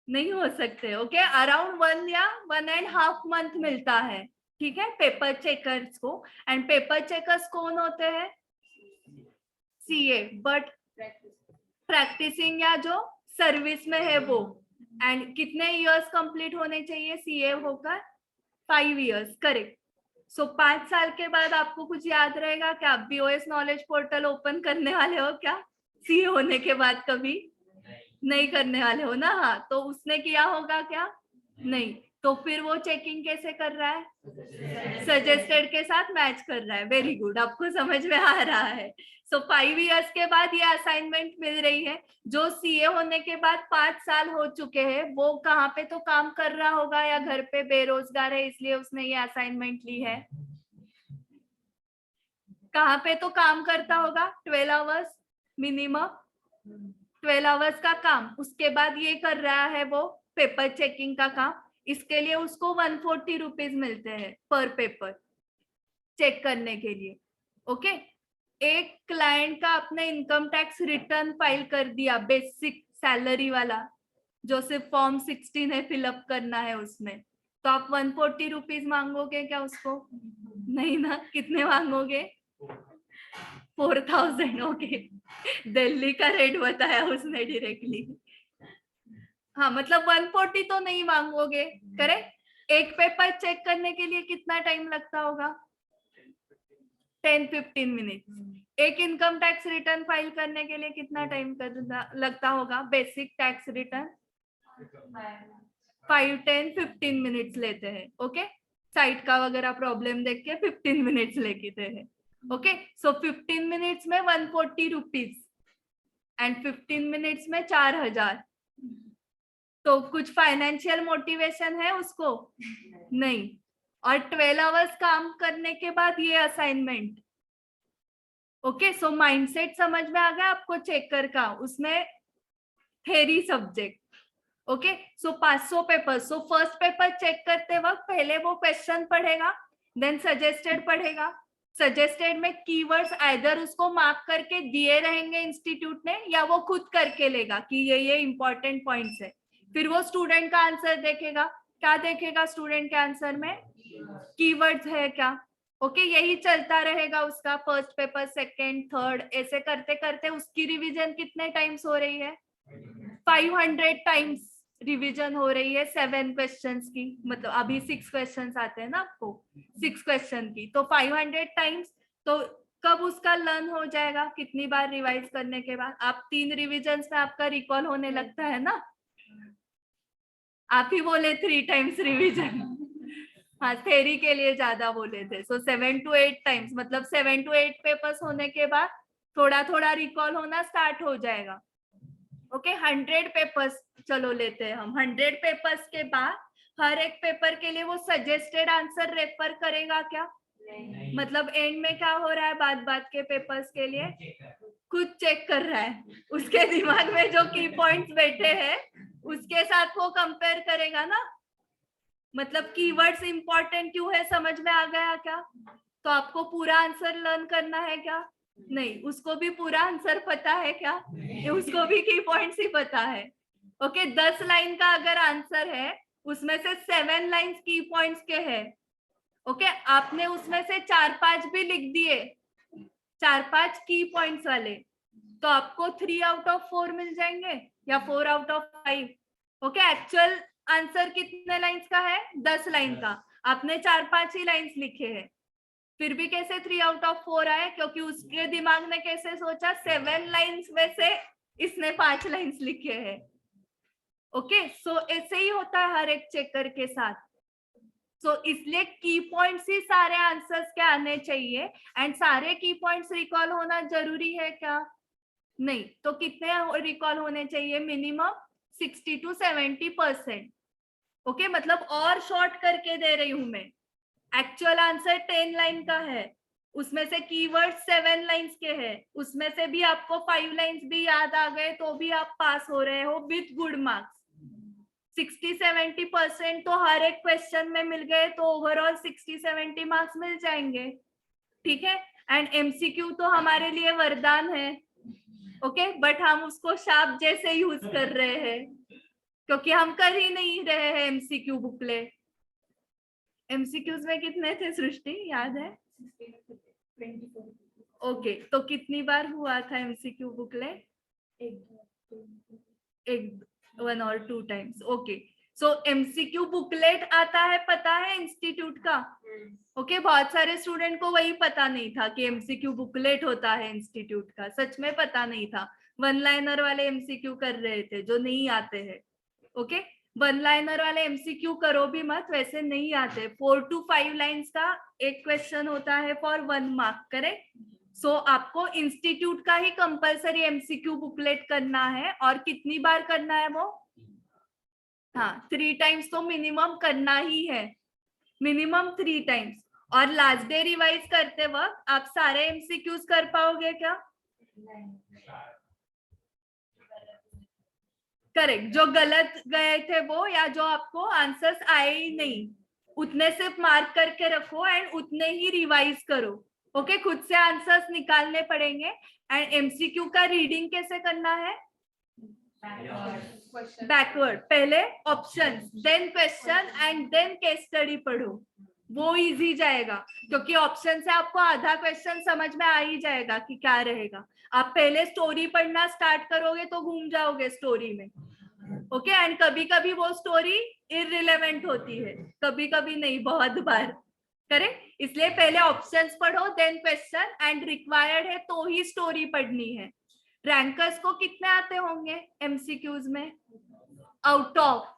नहीं हो सकते। ओके अराउंड 1 या 1.5 month मिलता है, ठीक है, पेपर चेकर्स को। एंड पेपर चेकर्स कौन होते हैं? सीए, बट प्रैक्टिसिंग या जो सर्विस में है वो। एंड कितने इयर्स कंप्लीट होने चाहिए सीए होकर? 5 years, करेक्ट। सो 5 साल के बाद आपको कुछ याद रहेगा क्या? आप BOS नॉलेज पोर्टल ओपन करने वाले हो क्या सीए होने के बाद? कभी नहीं करने वाले हो ना। हाँ तो उसने किया होगा क्या? नहीं, तो फिर वो चेकिंग कैसे कर रहा है? सजेस्टेड के साथ मैच कर रहा है। वेरी गुड, आपको समझ में आ रहा है। सो 5 years के बाद ये असाइनमेंट मिल रही है। जो सीए होने के बाद 5 साल हो चुके हैं वो कहाँ पे तो काम कर रहा होगा या घर पे बेरोजगार है इसलिए उसने ये असाइनमेंट ली है। कहाँ पे तो काम करता होगा, 12 आवर्स मिनिमम, 12 आवर्स का काम। उसके बाद ये कर रहा है वो पेपर चेकिंग का काम। इसके लिए उसको 140 रुपीज मिलते हैं पर पेपर चेक करने के लिए। ओके एक क्लाइंट का आपने इनकम टैक्स रिटर्न फाइल कर दिया, बेसिक सैलरी वाला, जो सिर्फ फॉर्म 16 है फिलअप करना है उसमें, तो आप 140 रुपीज मांगोगे क्या उसको? नहीं ना, कितने मांगोगे? 4000। ओके, दिल्ली का रेट बताया उसने डायरेक्टली। हाँ, मतलब 140 तो नहीं मांगोगे, करेक्ट। एक पेपर चेक करने के लिए कितना टाइम लगता होगा? 10-15 मिनट। एक इनकम टैक्स रिटर्न फाइल करने के लिए कितना टाइम लगता होगा? बेसिक टैक्स रिटर्न 5-10-15 मिनट्स लेते हैं। ओके, साइट का वगैरह प्रॉब्लम देख के 15 मिनट्स लेते हैं। ओके, सो 15 मिनट्स में 140 रुपीज एंड 15 मिनट्स में 4000। तो कुछ फाइनेंशियल मोटिवेशन है उसको? नहीं। और 12 आवर्स काम करने के बाद ये असाइनमेंट। ओके, सो माइंडसेट समझ में आ गया आपको चेकर का? उसमें theory subject. Okay, so 500 paper. So first paper check करते वक्त पहले वो क्वेश्चन पढ़ेगा, देन सजेस्टेड पढ़ेगा। सजेस्टेड में कीवर्ड्स आइदर उसको मार्क करके दिए रहेंगे इंस्टीट्यूट ने, या वो खुद करके लेगा कि ये इंपॉर्टेंट पॉइंट्स है। फिर वो स्टूडेंट का आंसर देखेगा। क्या देखेगा स्टूडेंट के आंसर में? कीवर्ड्स है क्या? ओके, यही चलता रहेगा उसका। फर्स्ट पेपर, सेकंड, थर्ड, ऐसे करते करते उसकी रिवीजन कितने टाइम्स हो रही है? 500 टाइम्स रिवीजन हो रही है 7 क्वेश्चंस की। मतलब अभी 6 क्वेश्चंस आते हैं ना आपको, 6 क्वेश्चन की, तो 500 टाइम्स। तो कब उसका लर्न हो जाएगा? कितनी बार रिवाइज करने के बाद? आप 3 रिविजन्स में आपका रिकॉल होने लगता है ना। आप ही बोले 3 टाइम्स रिवीजन। हाँ, थ्योरी के लिए ज्यादा बोले थे। सो 7 to 8 टाइम्स, मतलब 7 to 8 पेपर्स होने के बाद थोड़ा थोड़ा रिकॉल होना स्टार्ट हो जाएगा। ओके, 100 पेपर्स चलो लेते हैं हम। 100 पेपर्स के बाद हर एक पेपर के लिए वो सजेस्टेड आंसर रेफर करेगा क्या? नहीं। मतलब एंड में क्या हो रहा है? बात बात के पेपर्स के लिए खुद चेक कर रहा है। उसके दिमाग में जो की पॉइंट्स बैठे हैं उसके साथ वो कंपेयर करेगा ना। मतलब कीवर्ड्स इंपॉर्टेंट क्यों है, समझ में आ गया क्या? तो आपको पूरा आंसर लर्न करना है क्या? नहीं। उसको भी पूरा आंसर पता है क्या? उसको भी की पॉइंट्स ही पता है। ओके, 10 लाइन का अगर आंसर है, उसमें से 7 लाइंस की पॉइंट्स के हैं। ओके, आपने उसमें से 4-5 भी लिख दिए, 4-5 की पॉइंट्स वाले, तो आपको 3 out of 4 मिल जाएंगे या 4 out of 5। Okay, actual answer कितने लाइंस का है? 10 लाइन का। आपने 4-5 ही लाइंस लिखे हैं, फिर भी कैसे 3 out of 4 आए? क्योंकि उसके दिमाग ने कैसे सोचा, 7 लाइंस में से इसने 5 लाइंस लिखे हैं। ओके, सो ऐसे ही होता है हर एक चेकर के साथ। सो इसलिए की पॉइंट्स ही सारे आंसर्स के आने चाहिए। एंड सारे की पॉइंट्स रिकॉल होना जरूरी है क्या? नहीं। तो कितने रिकॉल होने चाहिए? Minimum 60 to 70%। ओके, मतलब और शॉर्ट करके दे रही हूं मैं। एक्चुअल आंसर 10 लाइन का है, उसमें से कीवर्ड 7 लाइंस के हैं, उसमें से भी आपको 5 लाइंस भी याद आ गए तो भी आप पास हो रहे हो विथ गुड मार्क्स। 60-70% तो हर एक क्वेश्चन में मिल गए तो ओवरऑल 60-70 मार्क्स मिल जाएंगे। ठीक है, एंड एमसीक्यू तो हमारे लिए वरदान है। ओके, बट हम उसको शाप जैसे यूज कर रहे हैं क्योंकि हम कर ही नहीं रहे हैं एमसीक्यू बुकलेट। एमसीक्यूज में कितने थे सृष्टि, याद है? 24। ओके, तो कितनी बार हुआ था एमसीक्यू बुकलेट? एक 1 or 2 times. Okay, so MCQ booklet आता है, पता है इंस्टीट्यूट का? ओके, बहुत सारे स्टूडेंट को वही पता नहीं था कि एमसीक्यू बुकलेट होता है इंस्टीट्यूट का। सच में पता नहीं था। 1 लाइनर वाले एमसीक्यू कर रहे थे जो नहीं आते हैं। ओके, 1 लाइनर वाले एमसीक्यू करो भी मत, वैसे नहीं आते। 4 to 5 लाइंस का एक क्वेश्चन होता है फॉर 1 मार्क, करेक्ट? सो आपको इंस्टीट्यूट का ही कंपलसरी एमसीक्यू बुकलेट करना है। और कितनी बार करना है वो? हाँ, 3 टाइम्स तो मिनिमम करना ही है, मिनिमम 3 टाइम्स। और लास्ट डे रिवाइज करते वक्त आप सारे एमसीक्यूज कर पाओगे क्या? करेक्ट, जो गलत गए थे वो, या जो आपको आंसर्स आए ही नहीं, उतने सिर्फ मार्क करके रखो एंड उतने ही रिवाइज करो। ओके खुद से आंसर्स निकालने पड़ेंगे। एंड एमसीक्यू का रीडिंग कैसे करना है? बैकवर्ड, पहले option then question and then case study पढ़ो, वो इजी जाएगा, क्योंकि ऑप्शन से आपको आधा क्वेश्चन समझ में आ ही जाएगा कि क्या रहेगा। आप पहले स्टोरी पढ़ना स्टार्ट करोगे तो घूम जाओगे स्टोरी में। ओके एंड कभी कभी वो स्टोरी इररिलेवेंट होती है, कभी कभी नहीं, बहुत बार। करेक्ट, इसलिए पहले ऑप्शंस पढ़ो देन क्वेश्चन, एंड रिक्वायर्ड है तो ही स्टोरी पढ़नी है। रैंकर्स को कितने आते होंगे एमसीक्यूज में? आउट ऑफ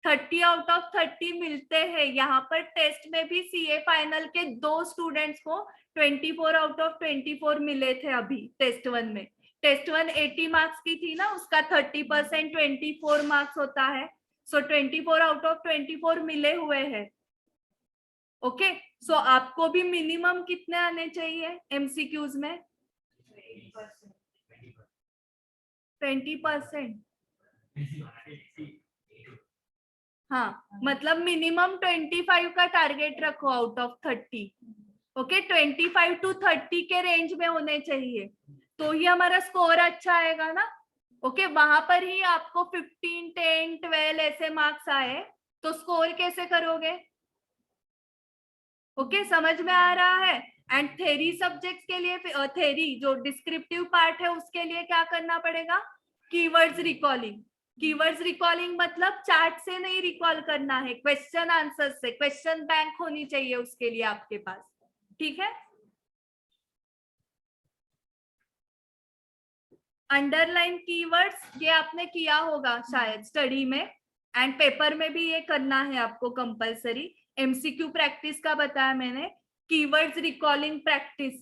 30 आउट ऑफ 30 मिलते हैं। यहाँ पर टेस्ट में भी सीए फाइनल के 2 स्टूडेंट्स को 24 आउट ऑफ 24 मिले थे अभी टेस्ट 1 में। टेस्ट 1 80 मार्क्स की थी ना, उसका 30% 24 मार्क्स होता है। सो 24 आउट ऑफ 24 मिले हुए हैं। ओके सो आपको भी मिनिमम कितने आने चाहिए एमसीक्यूज में? 20%। हाँ, मतलब मिनिमम 25 का टारगेट रखो आउट ऑफ 30। ओके 25 to 30 के रेंज में होने चाहिए, तो ही हमारा स्कोर अच्छा आएगा ना। ओके वहां पर ही आपको 15, 10, 12 ऐसे मार्क्स आए तो स्कोर कैसे करोगे? ओके समझ में आ रहा है। एंड थेरी सब्जेक्ट्स के लिए, थेरी जो डिस्क्रिप्टिव पार्ट है उसके लिए क्या करना पड़ेगा? Keywords recalling. कीवर्ड्स रिकॉलिंग मतलब चार्ट से नहीं रिकॉल करना है, क्वेश्चन आंसर से। क्वेश्चन बैंक होनी चाहिए उसके लिए आपके पास, ठीक है। अंडरलाइन कीवर्ड्स ये आपने किया होगा शायद स्टडी में, एंड पेपर में भी ये करना है आपको कंपलसरी। एमसीक्यू प्रैक्टिस का बताया मैंने। कीवर्ड्स रिकॉलिंग प्रैक्टिस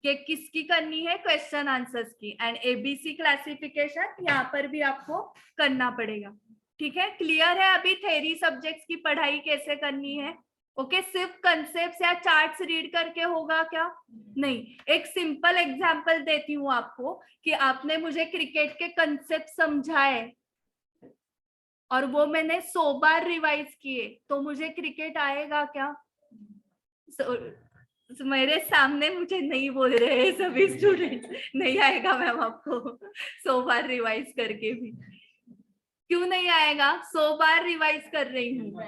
ये किसकी करनी है? क्वेश्चन आंसर्स की। एंड एबीसी क्लासिफिकेशन यहाँ पर भी आपको करना पड़ेगा, ठीक है। क्लियर है अभी थेरी सब्जेक्ट्स की पढ़ाई कैसे करनी है? ओके सिर्फ कंसेप्ट या चार्ट्स रीड करके होगा क्या? नहीं, एक सिंपल एग्जांपल देती हूँ आपको कि आपने मुझे क्रिकेट के कंसेप्ट समझाए और वो मैंने 100 बार रिवाइज किए, तो मुझे क्रिकेट आएगा क्या? मेरे सामने मुझे नहीं बोल रहे हैं सभी स्टूडेंट, नहीं आएगा मैम आपको 100 बार रिवाइज करके भी। क्यों नहीं आएगा? 100 बार रिवाइज कर रही हूँ,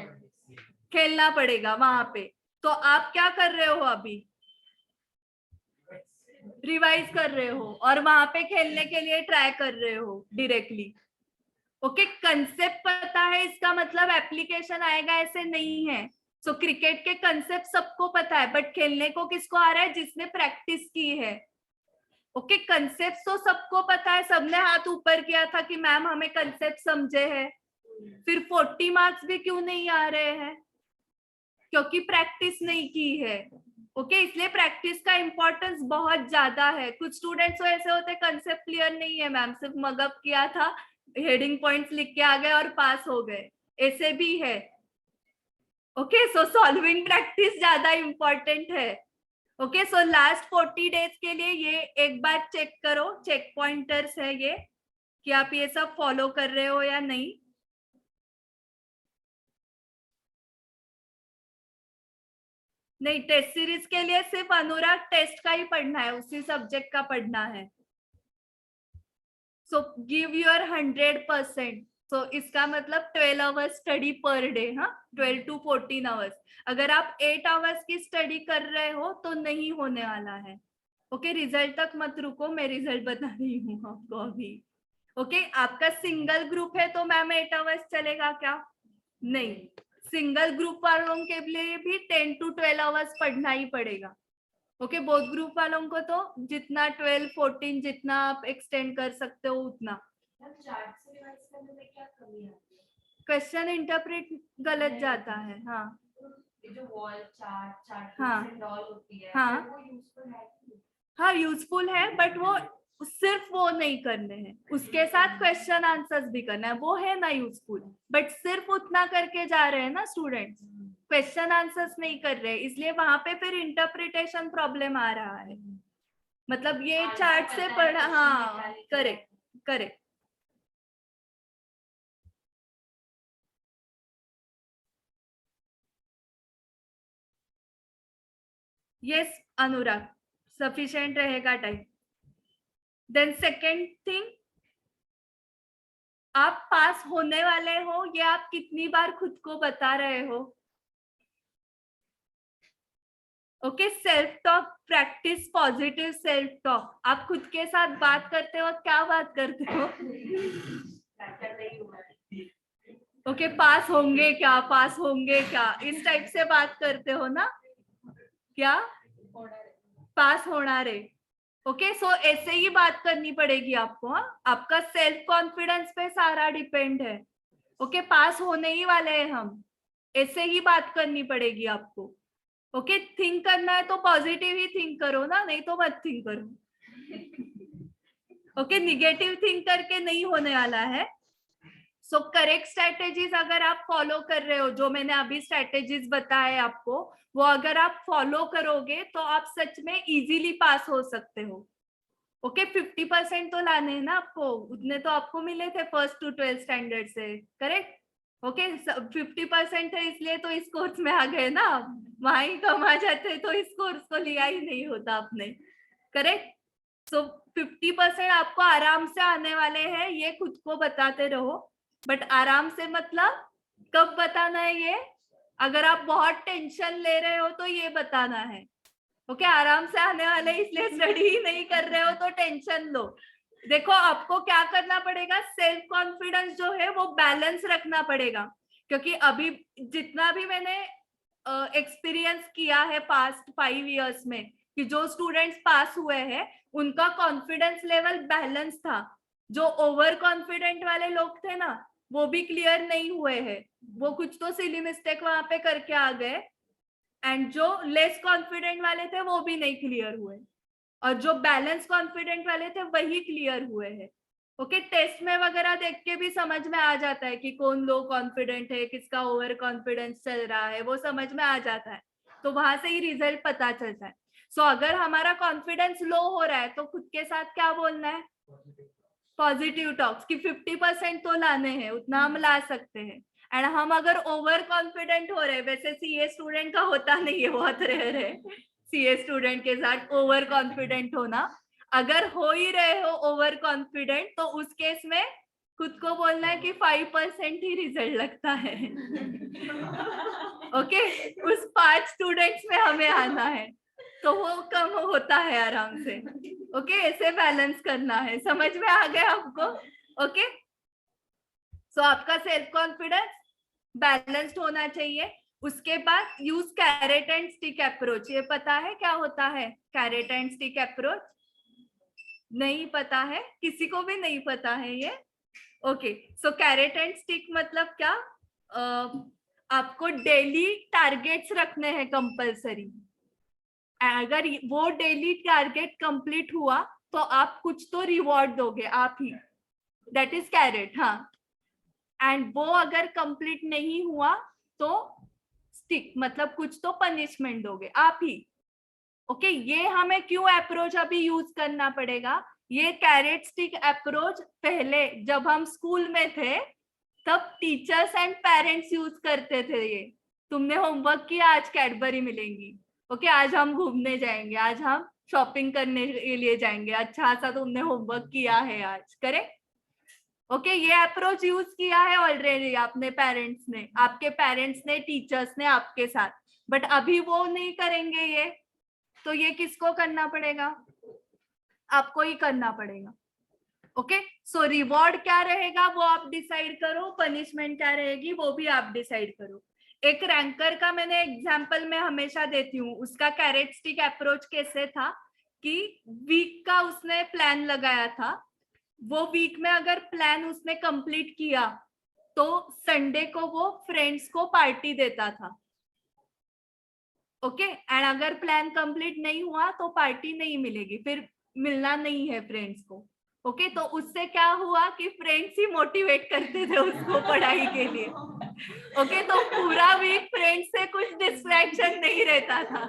खेलना पड़ेगा वहां पे। तो आप क्या कर रहे हो अभी? रिवाइज कर रहे हो और वहां पे खेलने के लिए ट्राई कर रहे हो डायरेक्टली। ओके कंसेप्ट पता है, इसका मतलब एप्लीकेशन आएगा ऐसे नहीं है। सो क्रिकेट के कंसेप्ट सबको पता है, बट खेलने को किसको आ रहा है? जिसने प्रैक्टिस की है। ओके कंसेप्ट तो सबको पता है, सबने हाथ ऊपर किया था कि मैम हमें कंसेप्ट समझे हैं। फिर 40 मार्क्स भी क्यों नहीं आ रहे हैं? क्योंकि प्रैक्टिस नहीं की है। ओके इसलिए प्रैक्टिस का इंपॉर्टेंस बहुत ज्यादा है। कुछ स्टूडेंट्स ऐसे होते कंसेप्ट क्लियर नहीं है, मैम सिर्फ मगअप किया था, हेडिंग पॉइंट्स लिख के आ गए और पास हो गए, ऐसे भी है। ओके सो सॉल्विंग प्रैक्टिस ज्यादा इंपॉर्टेंट है। ओके सो लास्ट 40 डेज के लिए ये एक बार चेक करो, चेक पॉइंटर्स है ये कि आप ये सब फॉलो कर रहे हो या नहीं। नहीं, टेस्ट सीरीज के लिए सिर्फ अनुराग टेस्ट का ही पढ़ना है, उसी सब्जेक्ट का पढ़ना है। So give your 100%। सो इसका मतलब 12 आवर्स स्टडी पर डे, हाँ 12 to 14 आवर्स। अगर आप 8 आवर्स की स्टडी कर रहे हो तो नहीं होने वाला है। ओके रिजल्ट तक मत रुको, मैं रिजल्ट बता रही हूँ आपको अभी। ओके आपका सिंगल ग्रुप है तो मैम 8 आवर्स चलेगा क्या? नहीं, सिंगल ग्रुप वालों के लिए भी 10 to 12 आवर्स पढ़ना ही पड़ेगा। ओके बोथ ग्रुप वालों को तो जितना 12, 14 जितना आप एक्सटेंड कर सकते हो उतना। क्वेश्चन इंटरप्रेट गलत जाता है। हाँ जो वॉल चार्ट हाँ होती है, हाँ वो यूजफुल है। हाँ यूजफुल है, बट वो सिर्फ वो नहीं करने हैं, उसके साथ क्वेश्चन आंसर्स भी करना है, वो है ना यूजफुल। बट सिर्फ उतना करके जा रहे हैं ना स्टूडेंट्स, क्वेश्चन आंसर्स नहीं कर रहे, इसलिए वहां पे फिर इंटरप्रिटेशन प्रॉब्लम आ रहा है। मतलब ये चार्ट से पढ़ा, हाँ करेक्ट करेक्ट। यस अनुराग, सफिशिएंट रहेगा टाइम। देन सेकेंड थिंग, आप पास होने वाले हो ये आप कितनी बार खुद को बता रहे हो। Okay, self talk, practice positive self talk. आप खुद के साथ बात करते हो, क्या बात करते हो? ओके, पास होंगे क्या, पास होंगे क्या, इस टाइप से बात करते हो ना, क्या पास होना रे। ओके, सो ऐसे ही बात करनी पड़ेगी आपको। हाँ, आपका सेल्फ कॉन्फिडेंस पे सारा डिपेंड है। ओके, पास होने ही वाले हैं हम, ऐसे ही बात करनी पड़ेगी आपको। ओके, थिंक करना है तो पॉजिटिव ही थिंक करो ना, नहीं तो मत थिंक करो। ओके, निगेटिव थिंक करके नहीं होने वाला है। सो करेक्ट स्ट्रेटेजीज अगर आप फॉलो कर रहे हो, जो मैंने अभी स्ट्रेटेजीज बताए आपको, वो अगर आप फॉलो करोगे तो आप सच में इजीली पास हो सकते हो। ओके, 50% तो लाने हैं ना आपको, उतने तो आपको मिले थे फर्स्ट टू 12th स्टैंडर्ड से, करेक्ट। ओके, 50% है इसलिए तो इस कोर्स में आ गए ना, वहां ही कम आ जाते तो इस कोर्स को लिया ही नहीं होता आपने, करेक्ट। सो 50% आपको आराम से आने वाले हैं, ये खुद को बताते रहो। बट आराम से मतलब कब बताना है ये, अगर आप बहुत टेंशन ले रहे हो तो ये बताना है। ओके, आराम से आने वाले इसलिए स्टडी ही नहीं कर रहे हो तो टेंशन लो। देखो, आपको क्या करना पड़ेगा, सेल्फ कॉन्फिडेंस जो है वो बैलेंस रखना पड़ेगा। क्योंकि अभी जितना भी मैंने एक्सपीरियंस किया है पास्ट 5 इयर्स में, कि जो स्टूडेंट्स पास हुए हैं उनका कॉन्फिडेंस लेवल बैलेंस था। जो ओवर कॉन्फिडेंट वाले लोग थे ना, वो भी क्लियर नहीं हुए हैं, वो कुछ तो सिली मिस्टेक वहां पे करके आ गए। एंड जो लेस कॉन्फिडेंट वाले थे वो भी नहीं क्लियर हुए, और जो बैलेंस कॉन्फिडेंट वाले थे वही क्लियर हुए हैं। ओके, टेस्ट में वगैरह देख के भी समझ में आ जाता है कि कौन लो कॉन्फिडेंट है, किसका ओवर कॉन्फिडेंस चल रहा है, वो समझ में आ जाता है। तो वहां से ही रिजल्ट पता चलता है। सो अगर हमारा कॉन्फिडेंस लो हो रहा है तो खुद के साथ क्या बोलना है, पॉजिटिव टॉक्स, कि 50% तो लाने हैं, उतना हम ला सकते हैं। एंड हम अगर ओवर कॉन्फिडेंट हो रहे, वैसे सीए स्टूडेंट का होता नहीं है, बहुत रेयर है सीए स्टूडेंट के साथ ओवर कॉन्फिडेंट होना। अगर हो ही रहे हो ओवर कॉन्फिडेंट तो उस केस में खुद को बोलना है कि 5% ही रिजल्ट लगता है। ओके, उस 5 स्टूडेंट्स में हमें आना है, तो वो कम होता है आराम से। ओके, ऐसे बैलेंस करना है, समझ में आ गया आपको। ओके, सो आपका सेल्फ कॉन्फिडेंस बैलेंस्ड होना चाहिए। उसके बाद use carrot and stick approach. ये पता है क्या होता है कैरेट एंड स्टिक अप्रोच? नहीं पता है, किसी को भी नहीं पता है ये। Okay, so carrot and stick मतलब क्या, आपको डेली टारगेट्स रखने हैं कंपलसरी। अगर वो डेली टारगेट कंप्लीट हुआ तो आप कुछ तो रिवॉर्ड दोगे आप ही, दैट इज कैरेट। हाँ, एंड वो अगर कंप्लीट नहीं हुआ तो स्टिक, मतलब कुछ तो पनिशमेंट दोगे आप ही। ओके, ये हमें क्यों अप्रोच अभी यूज करना पड़ेगा, ये कैरेट स्टिक अप्रोच पहले जब हम स्कूल में थे तब टीचर्स एंड पेरेंट्स यूज करते थे। ये तुमने होमवर्क किया, आज कैडबरी मिलेंगी। ओके, आज हम घूमने जाएंगे, आज हम शॉपिंग करने के लिए जाएंगे, अच्छा सा तुमने होमवर्क किया है आज, करेक्ट। ओके, ये अप्रोच यूज किया है ऑलरेडी आपने, पेरेंट्स ने, आपके पेरेंट्स ने, टीचर्स ने आपके साथ। बट अभी वो नहीं करेंगे ये, तो ये किसको करना पड़ेगा, आपको ही करना पड़ेगा। ओके, सो रिवॉर्ड क्या रहेगा वो आप डिसाइड करो, पनिशमेंट क्या रहेगी वो भी आप डिसाइड करो। एक रैंकर का मैंने एग्जांपल में हमेशा देती हूँ, उसका कैरेट स्टिक अप्रोच कैसे था कि वीक का उसने प्लान लगाया था। वो वीक में अगर प्लान उसने कंप्लीट किया तो संडे को वो फ्रेंड्स को पार्टी देता था। ओके, एंड अगर प्लान कंप्लीट नहीं हुआ तो पार्टी नहीं मिलेगी, फिर मिलना नहीं है फ्रेंड्स को। ओके, तो उससे क्या हुआ कि फ्रेंड्स ही मोटिवेट करते थे उसको पढ़ाई के लिए। ओके, तो पूरा वीक फ्रेंड्स से कुछ डिस्ट्रैक्शन नहीं रहता था।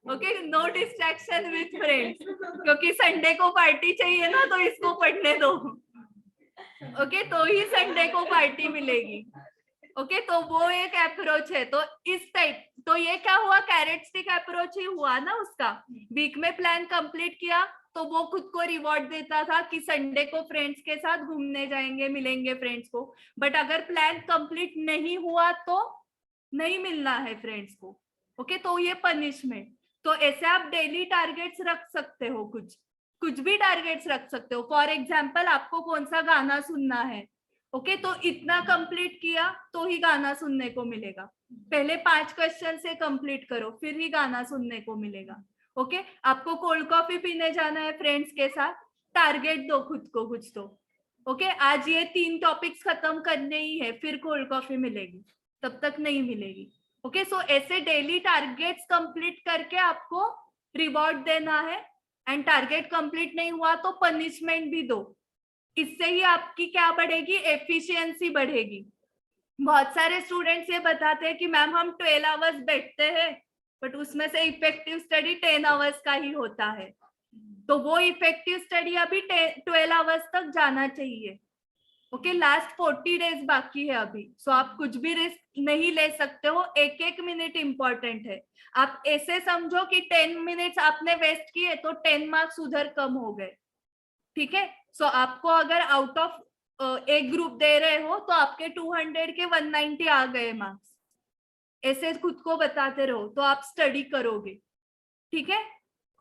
Okay, no distraction with friends, क्योंकि संडे को पार्टी चाहिए ना, तो इसको पढ़ने दो। ओके, तो ही संडे को पार्टी मिलेगी। ओके, तो वो एक अप्रोच है। तो इस टाइप तो ये क्या हुआ, कैरेट स्टिक अप्रोच ही हुआ ना उसका। वीक में प्लान कंप्लीट किया तो वो खुद को रिवॉर्ड देता था कि संडे को फ्रेंड्स के साथ घूमने जाएंगे, मिलेंगे फ्रेंड्स को। बट अगर प्लान कंप्लीट नहीं हुआ तो नहीं मिलना है फ्रेंड्स को। ओके, तो ये पनिशमेंट। तो ऐसे आप डेली टारगेट्स रख सकते हो, कुछ भी टारगेट्स रख सकते हो। फॉर एग्जाम्पल, आपको कौन सा गाना सुनना है, ओके, तो इतना कंप्लीट किया तो ही गाना सुनने को मिलेगा। पहले 5 क्वेश्चन से कंप्लीट करो, फिर ही गाना सुनने को मिलेगा। ओके, आपको कोल्ड कॉफी पीने जाना है फ्रेंड्स के साथ, टारगेट दो खुद को कुछ तो। ओके, आज ये 3 टॉपिक्स खत्म करने ही है, फिर कोल्ड कॉफी मिलेगी, तब तक नहीं मिलेगी। ओके, सो ऐसे डेली टारगेट्स कंप्लीट करके आपको रिवॉर्ड देना है। एंड टारगेट कंप्लीट नहीं हुआ तो पनिशमेंट भी दो। इससे ही आपकी क्या बढ़ेगी, एफिशिएंसी बढ़ेगी। बहुत सारे स्टूडेंट्स ये बताते हैं कि मैम हम 12 आवर्स बैठते हैं, बट उसमें से इफेक्टिव स्टडी 10 आवर्स का ही होता है। तो वो इफेक्टिव स्टडी अभी 12 आवर्स तक जाना चाहिए। ओके, लास्ट 40 डेज बाकी है अभी। सो आप कुछ भी रिस्क नहीं ले सकते हो, एक एक मिनट इंपॉर्टेंट है। आप ऐसे समझो कि 10 मिनट्स आपने वेस्ट किए तो 10 मार्क्स उधर कम हो गए। ठीक है, सो आपको अगर आउट ऑफ एक ग्रुप दे रहे हो तो आपके 200 के 190 आ गए मार्क्स। ऐसे खुद को बताते रहो तो आप स्टडी करोगे। ठीक है,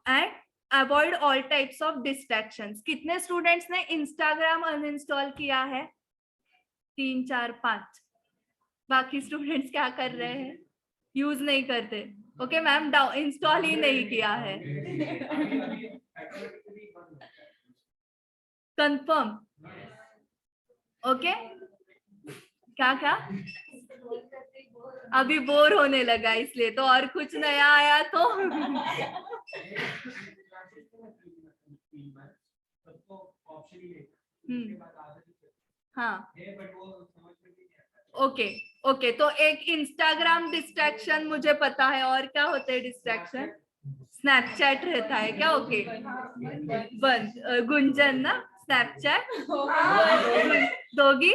and avoid all types of distractions. कितने स्टूडेंट्स ने इंस्टाग्राम अनइंस्टॉल किया है? 3 4 5। बाकी स्टूडेंट्स क्या कर रहे हैं? यूज नहीं करते। ओके मैम, इंस्टॉल ही नहीं किया है। कंफर्म? ओके, क्या क्या अभी बोर होने लगा इसलिए, तो और कुछ नया आया तो हाँ, ओके ओके, तो एक इंस्टाग्राम डिस्ट्रैक्शन मुझे पता है। और क्या होते हैं डिस्ट्रैक्शन? स्नैपचैट रहता है क्या? ओके, बंद। गुंजन ना, स्नैपचैट दोगी?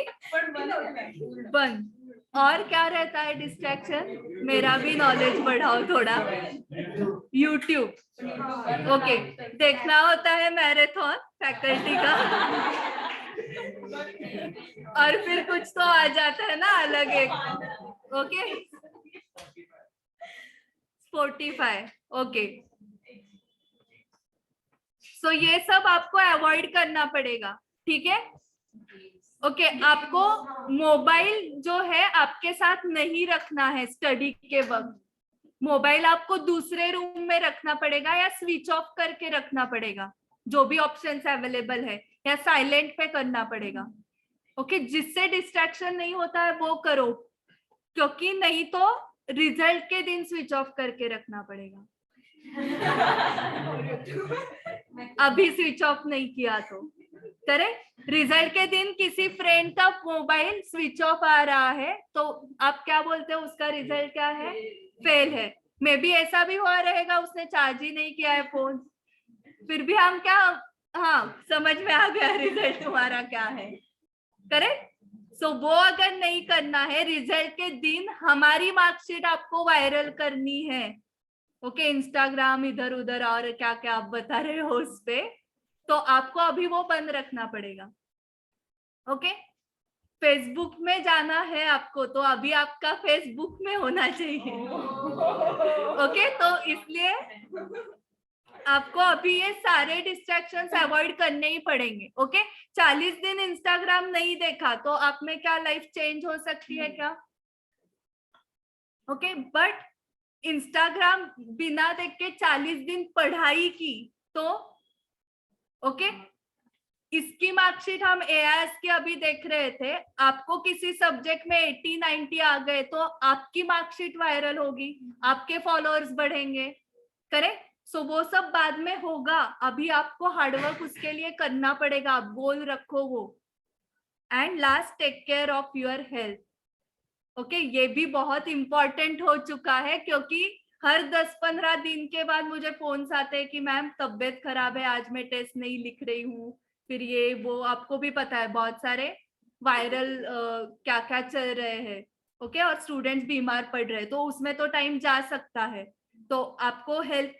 बंद। और क्या रहता है डिस्ट्रैक्शन? मेरा भी नॉलेज बढ़ाओ थोड़ा। यूट्यूब, ओके, देखना होता है मैराथन फैकल्टी का। और फिर कुछ तो आ जाता है ना अलग एक। Okay, Spotify, okay. सो ये सब आपको अवॉइड करना पड़ेगा। ठीक है, ओके, आपको मोबाइल जो है आपके साथ नहीं रखना है स्टडी के वक्त। मोबाइल आपको दूसरे रूम में रखना पड़ेगा या स्विच ऑफ करके रखना पड़ेगा, जो भी ऑप्शंस अवेलेबल है, या साइलेंट पे करना पड़ेगा। ओके, जिससे डिस्ट्रैक्शन नहीं होता है वो करो, क्योंकि नहीं तो रिजल्ट के दिन स्विच ऑफ करके रखना पड़ेगा। अभी स्विच ऑफ नहीं किया तो करेक्ट। रिजल्ट के दिन किसी फ्रेंड का मोबाइल स्विच ऑफ आ रहा है तो आप क्या बोलते हो, उसका रिजल्ट क्या है? फेल है। मे बी ऐसा भी हुआ रहेगा, उसने चार्ज ही नहीं किया है फोन, फिर भी हम क्या, हाँ समझ में आ गया रिजल्ट तुम्हारा क्या है। करेक्ट। सो वो अगर नहीं करना है, रिजल्ट के दिन हमारी मार्कशीट आपको वायरल करनी है। ओके, इंस्टाग्राम इधर उधर और क्या क्या आप बता रहे हो उस पे, तो आपको अभी वो बंद रखना पड़ेगा। ओके, फेसबुक में जाना है आपको तो अभी आपका फेसबुक में होना चाहिए। ओके, तो इसलिए आपको अभी ये सारे डिस्ट्रैक्शंस अवॉइड करने ही पड़ेंगे। ओके, 40 दिन इंस्टाग्राम नहीं देखा तो आप में क्या लाइफ चेंज हो सकती है क्या? ओके, बट इंस्टाग्राम बिना देख के 40 दिन पढ़ाई की तो ओके, इसकी मार्कशीट हम एआईएस की अभी देख रहे थे, आपको किसी सब्जेक्ट में 80-90 आ गए तो आपकी मार्कशीट वायरल होगी, आपके फॉलोअर्स बढ़ेंगे। करेक्ट। सो वो सब बाद में होगा, अभी आपको हार्डवर्क उसके लिए करना पड़ेगा। आप गोल रखो वो। And last, take care of your health. Okay, ये भी बहुत इंपॉर्टेंट हो चुका है, क्योंकि हर 10-15 दिन के बाद मुझे फोन्स आते हैं कि मैम तबीयत खराब है, आज मैं टेस्ट नहीं लिख रही हूँ। फिर ये वो आपको भी पता है बहुत सारे वायरल क्या क्या चल रहे हैं, ओके, और स्टूडेंट्स बीमार पड़ रहे हैं तो उसमें तो टाइम जा सकता है। तो आपको हेल्थ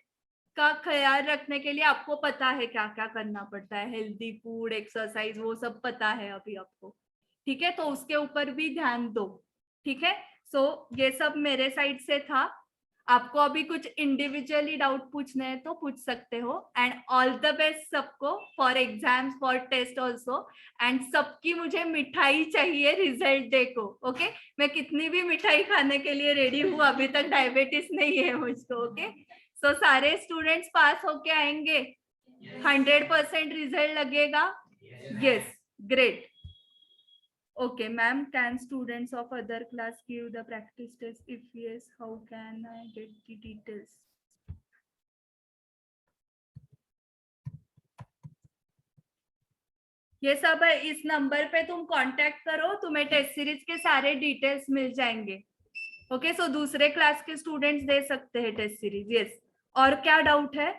का ख्याल रखने के लिए आपको पता है क्या क्या करना पड़ता है, हेल्दी फूड, एक्सरसाइज, वो सब पता है अभी आपको, ठीक है, तो उसके ऊपर भी ध्यान दो, ठीक है। सो ये सब मेरे साइड से था। आपको अभी कुछ इंडिविजुअली डाउट पूछने हैं तो पूछ सकते हो। एंड ऑल द बेस्ट सबको for exams, for test also. And सबकी मुझे मिठाई चाहिए रिजल्ट डे को, ओके। मैं कितनी भी मिठाई खाने के लिए रेडी हूँ, अभी तक डायबिटीज नहीं है मुझको, ओके। सो सारे स्टूडेंट्स पास होके आएंगे, 100% रिजल्ट लगेगा। Yes, great. Okay, ma'am, can students of other class give the practice test? If yes, how can I get the details? ये सब है, इस नंबर पे तुम कांटेक्ट करो, तुम्हें टेस्ट सीरीज के सारे डिटेल्स मिल जाएंगे। ओके, सो दूसरे क्लास के स्टूडेंट्स दे सकते हैं टेस्ट सीरीज। यस, और क्या डाउट है?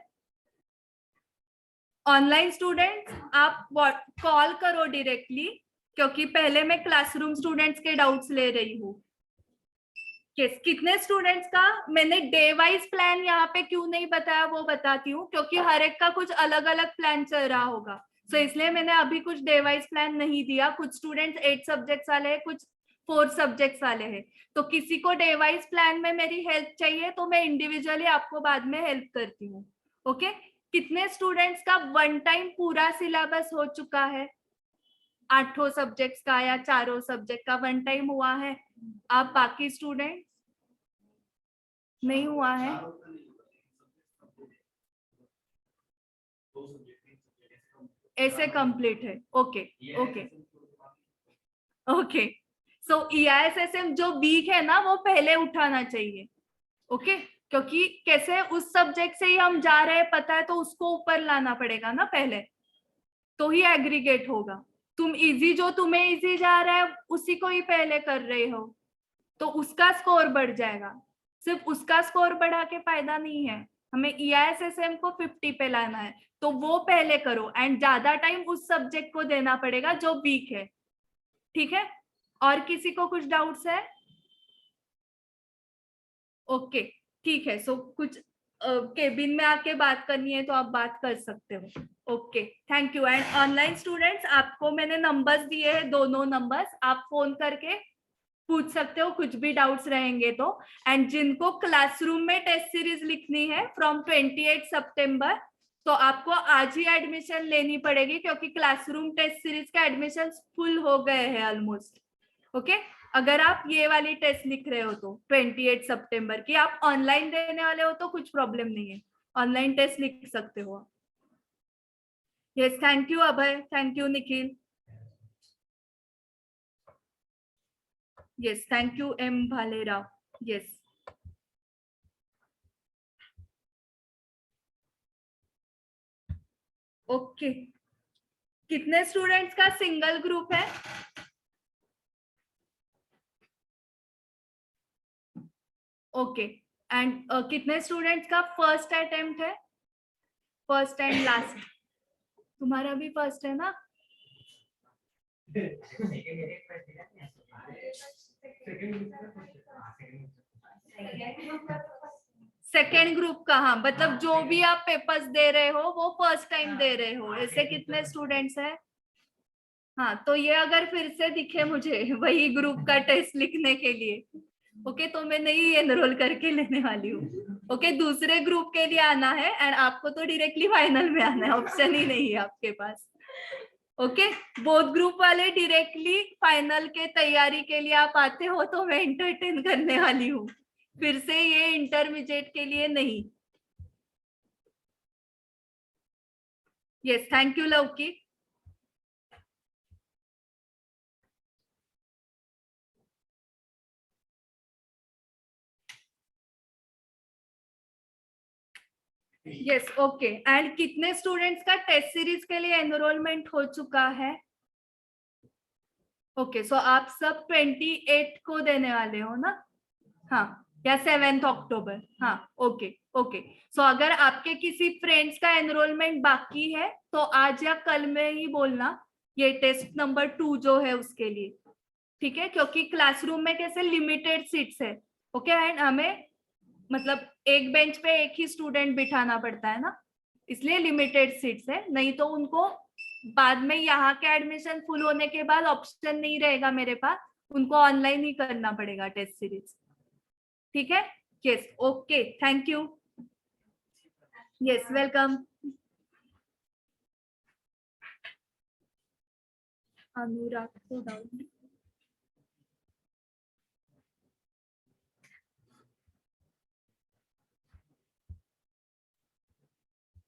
ऑनलाइन स्टूडेंट्स आप कॉल करो डायरेक्टली, क्योंकि पहले मैं क्लासरूम स्टूडेंट्स के डाउट्स ले रही हूँ। कितने स्टूडेंट्स का मैंने डे वाइज प्लान यहाँ पे क्यों नहीं बताया वो बताती हूँ, क्योंकि हर एक का कुछ अलग अलग प्लान चल रहा होगा। सो इसलिए मैंने अभी कुछ डे वाइज प्लान नहीं दिया। कुछ स्टूडेंट्स 8 सब्जेक्ट्स वाले हैं, कुछ 4 सब्जेक्ट्स वाले हैं। तो किसी को डे वाइज प्लान में मेरी हेल्प चाहिए तो मैं इंडिविजुअली आपको बाद में हेल्प करती हूँ, ओके। कितने स्टूडेंट्स का वन टाइम पूरा सिलेबस हो चुका है? 8 सब्जेक्ट्स का या 4 सब्जेक्ट का वन टाइम हुआ है? आप बाकी स्टूडेंट नहीं हुआ है? ऐसे कंप्लीट है, ओके ओके ओके। सो EISSM जो वीक है ना वो पहले उठाना चाहिए, ओके। क्योंकि कैसे उस सब्जेक्ट से ही हम जा रहे हैं पता है, तो उसको ऊपर लाना पड़ेगा ना पहले, तो ही एग्रीगेट होगा। तुम इजी, जो तुम्हें इजी जा रहा है उसी को ही पहले कर रहे हो, तो उसका स्कोर बढ़ जाएगा। सिर्फ उसका स्कोर बढ़ा के फायदा नहीं है, हमें EISSM को 50 पे लाना है, तो वो पहले करो। एंड ज्यादा टाइम उस सब्जेक्ट को देना पड़ेगा जो वीक है, ठीक है। और किसी को कुछ डाउट्स है? ओके, ठीक है। सो कुछ केबिन में आके बात करनी है तो आप बात कर सकते हो, okay. Thank you. And online students, आपको मैंने नंबर्स दिए हैं, दोनों नंबर्स, आप फोन करके पूछ सकते हो कुछ भी डाउट्स रहेंगे तो। एंड जिनको क्लासरूम में टेस्ट सीरीज लिखनी है फ्रॉम 28 सितंबर, तो आपको आज ही एडमिशन लेनी पड़ेगी, क्योंकि क्लासरूम टेस्ट सीरीज का एडमिशन फुल हो गए हैं ऑलमोस्ट, ओके। अगर आप ये वाली टेस्ट लिख रहे हो तो 28 सितंबर की, आप ऑनलाइन देने वाले हो तो कुछ प्रॉब्लम नहीं है, ऑनलाइन टेस्ट लिख सकते हो। Yes, thank you Abhay, thank you Nikhil. Yes, thank you, M. Bhalerao. Yes. Okay. कितने स्टूडेंट्स का सिंगल ग्रुप है? ओके। एंड कितने स्टूडेंट्स का फर्स्ट अटेम्प्ट है? First and last? तुम्हारा भी फर्स्ट है ना? सेकेंड ग्रुप का, हाँ, मतलब जो भी आप पेपर्स दे रहे हो वो फर्स्ट टाइम दे रहे हो, ऐसे कितने स्टूडेंट्स हैं? हाँ, तो ये अगर फिर से दिखे मुझे वही ग्रुप का टेस्ट लिखने के लिए, ओके, तो मैं नहीं एनरोल करके लेने वाली हूँ, ओके। दूसरे ग्रुप के लिए आना है, एंड आपको तो डायरेक्टली फाइनल में आना है, ऑप्शन ही नहीं है आपके पास, ओके। बोथ ग्रुप वाले डायरेक्टली फाइनल के तैयारी के लिए आप आते हो तो मैं एंटरटेन करने वाली हूँ, फिर से ये इंटरमीडिएट के लिए नहीं। यस, थैंक यू लौकी। Yes, okay. एंड कितने स्टूडेंट्स का टेस्ट सीरीज के लिए एनरोलमेंट हो चुका है? ओके, सो आप सब 28 को देने वाले हो ना? हाँ, या 7 अक्टूबर? हाँ, ओके ओके। सो अगर आपके किसी फ्रेंड्स का एनरोलमेंट बाकी है तो आज या कल में ही बोलना, ये टेस्ट नंबर 2 जो है उसके लिए, ठीक है, क्योंकि क्लासरूम में कैसे लिमिटेड सीट्स है, ओके, एंड हमें मतलब एक बेंच पे एक ही स्टूडेंट बिठाना पड़ता है ना, इसलिए लिमिटेड सीट्स है। नहीं तो उनको बाद में यहाँ के एडमिशन फुल होने के बाद ऑप्शन नहीं रहेगा मेरे पास, उनको ऑनलाइन ही करना पड़ेगा टेस्ट सीरीज। ठीक है, yes, okay, thank you, yes, welcome. Anurag को डाउन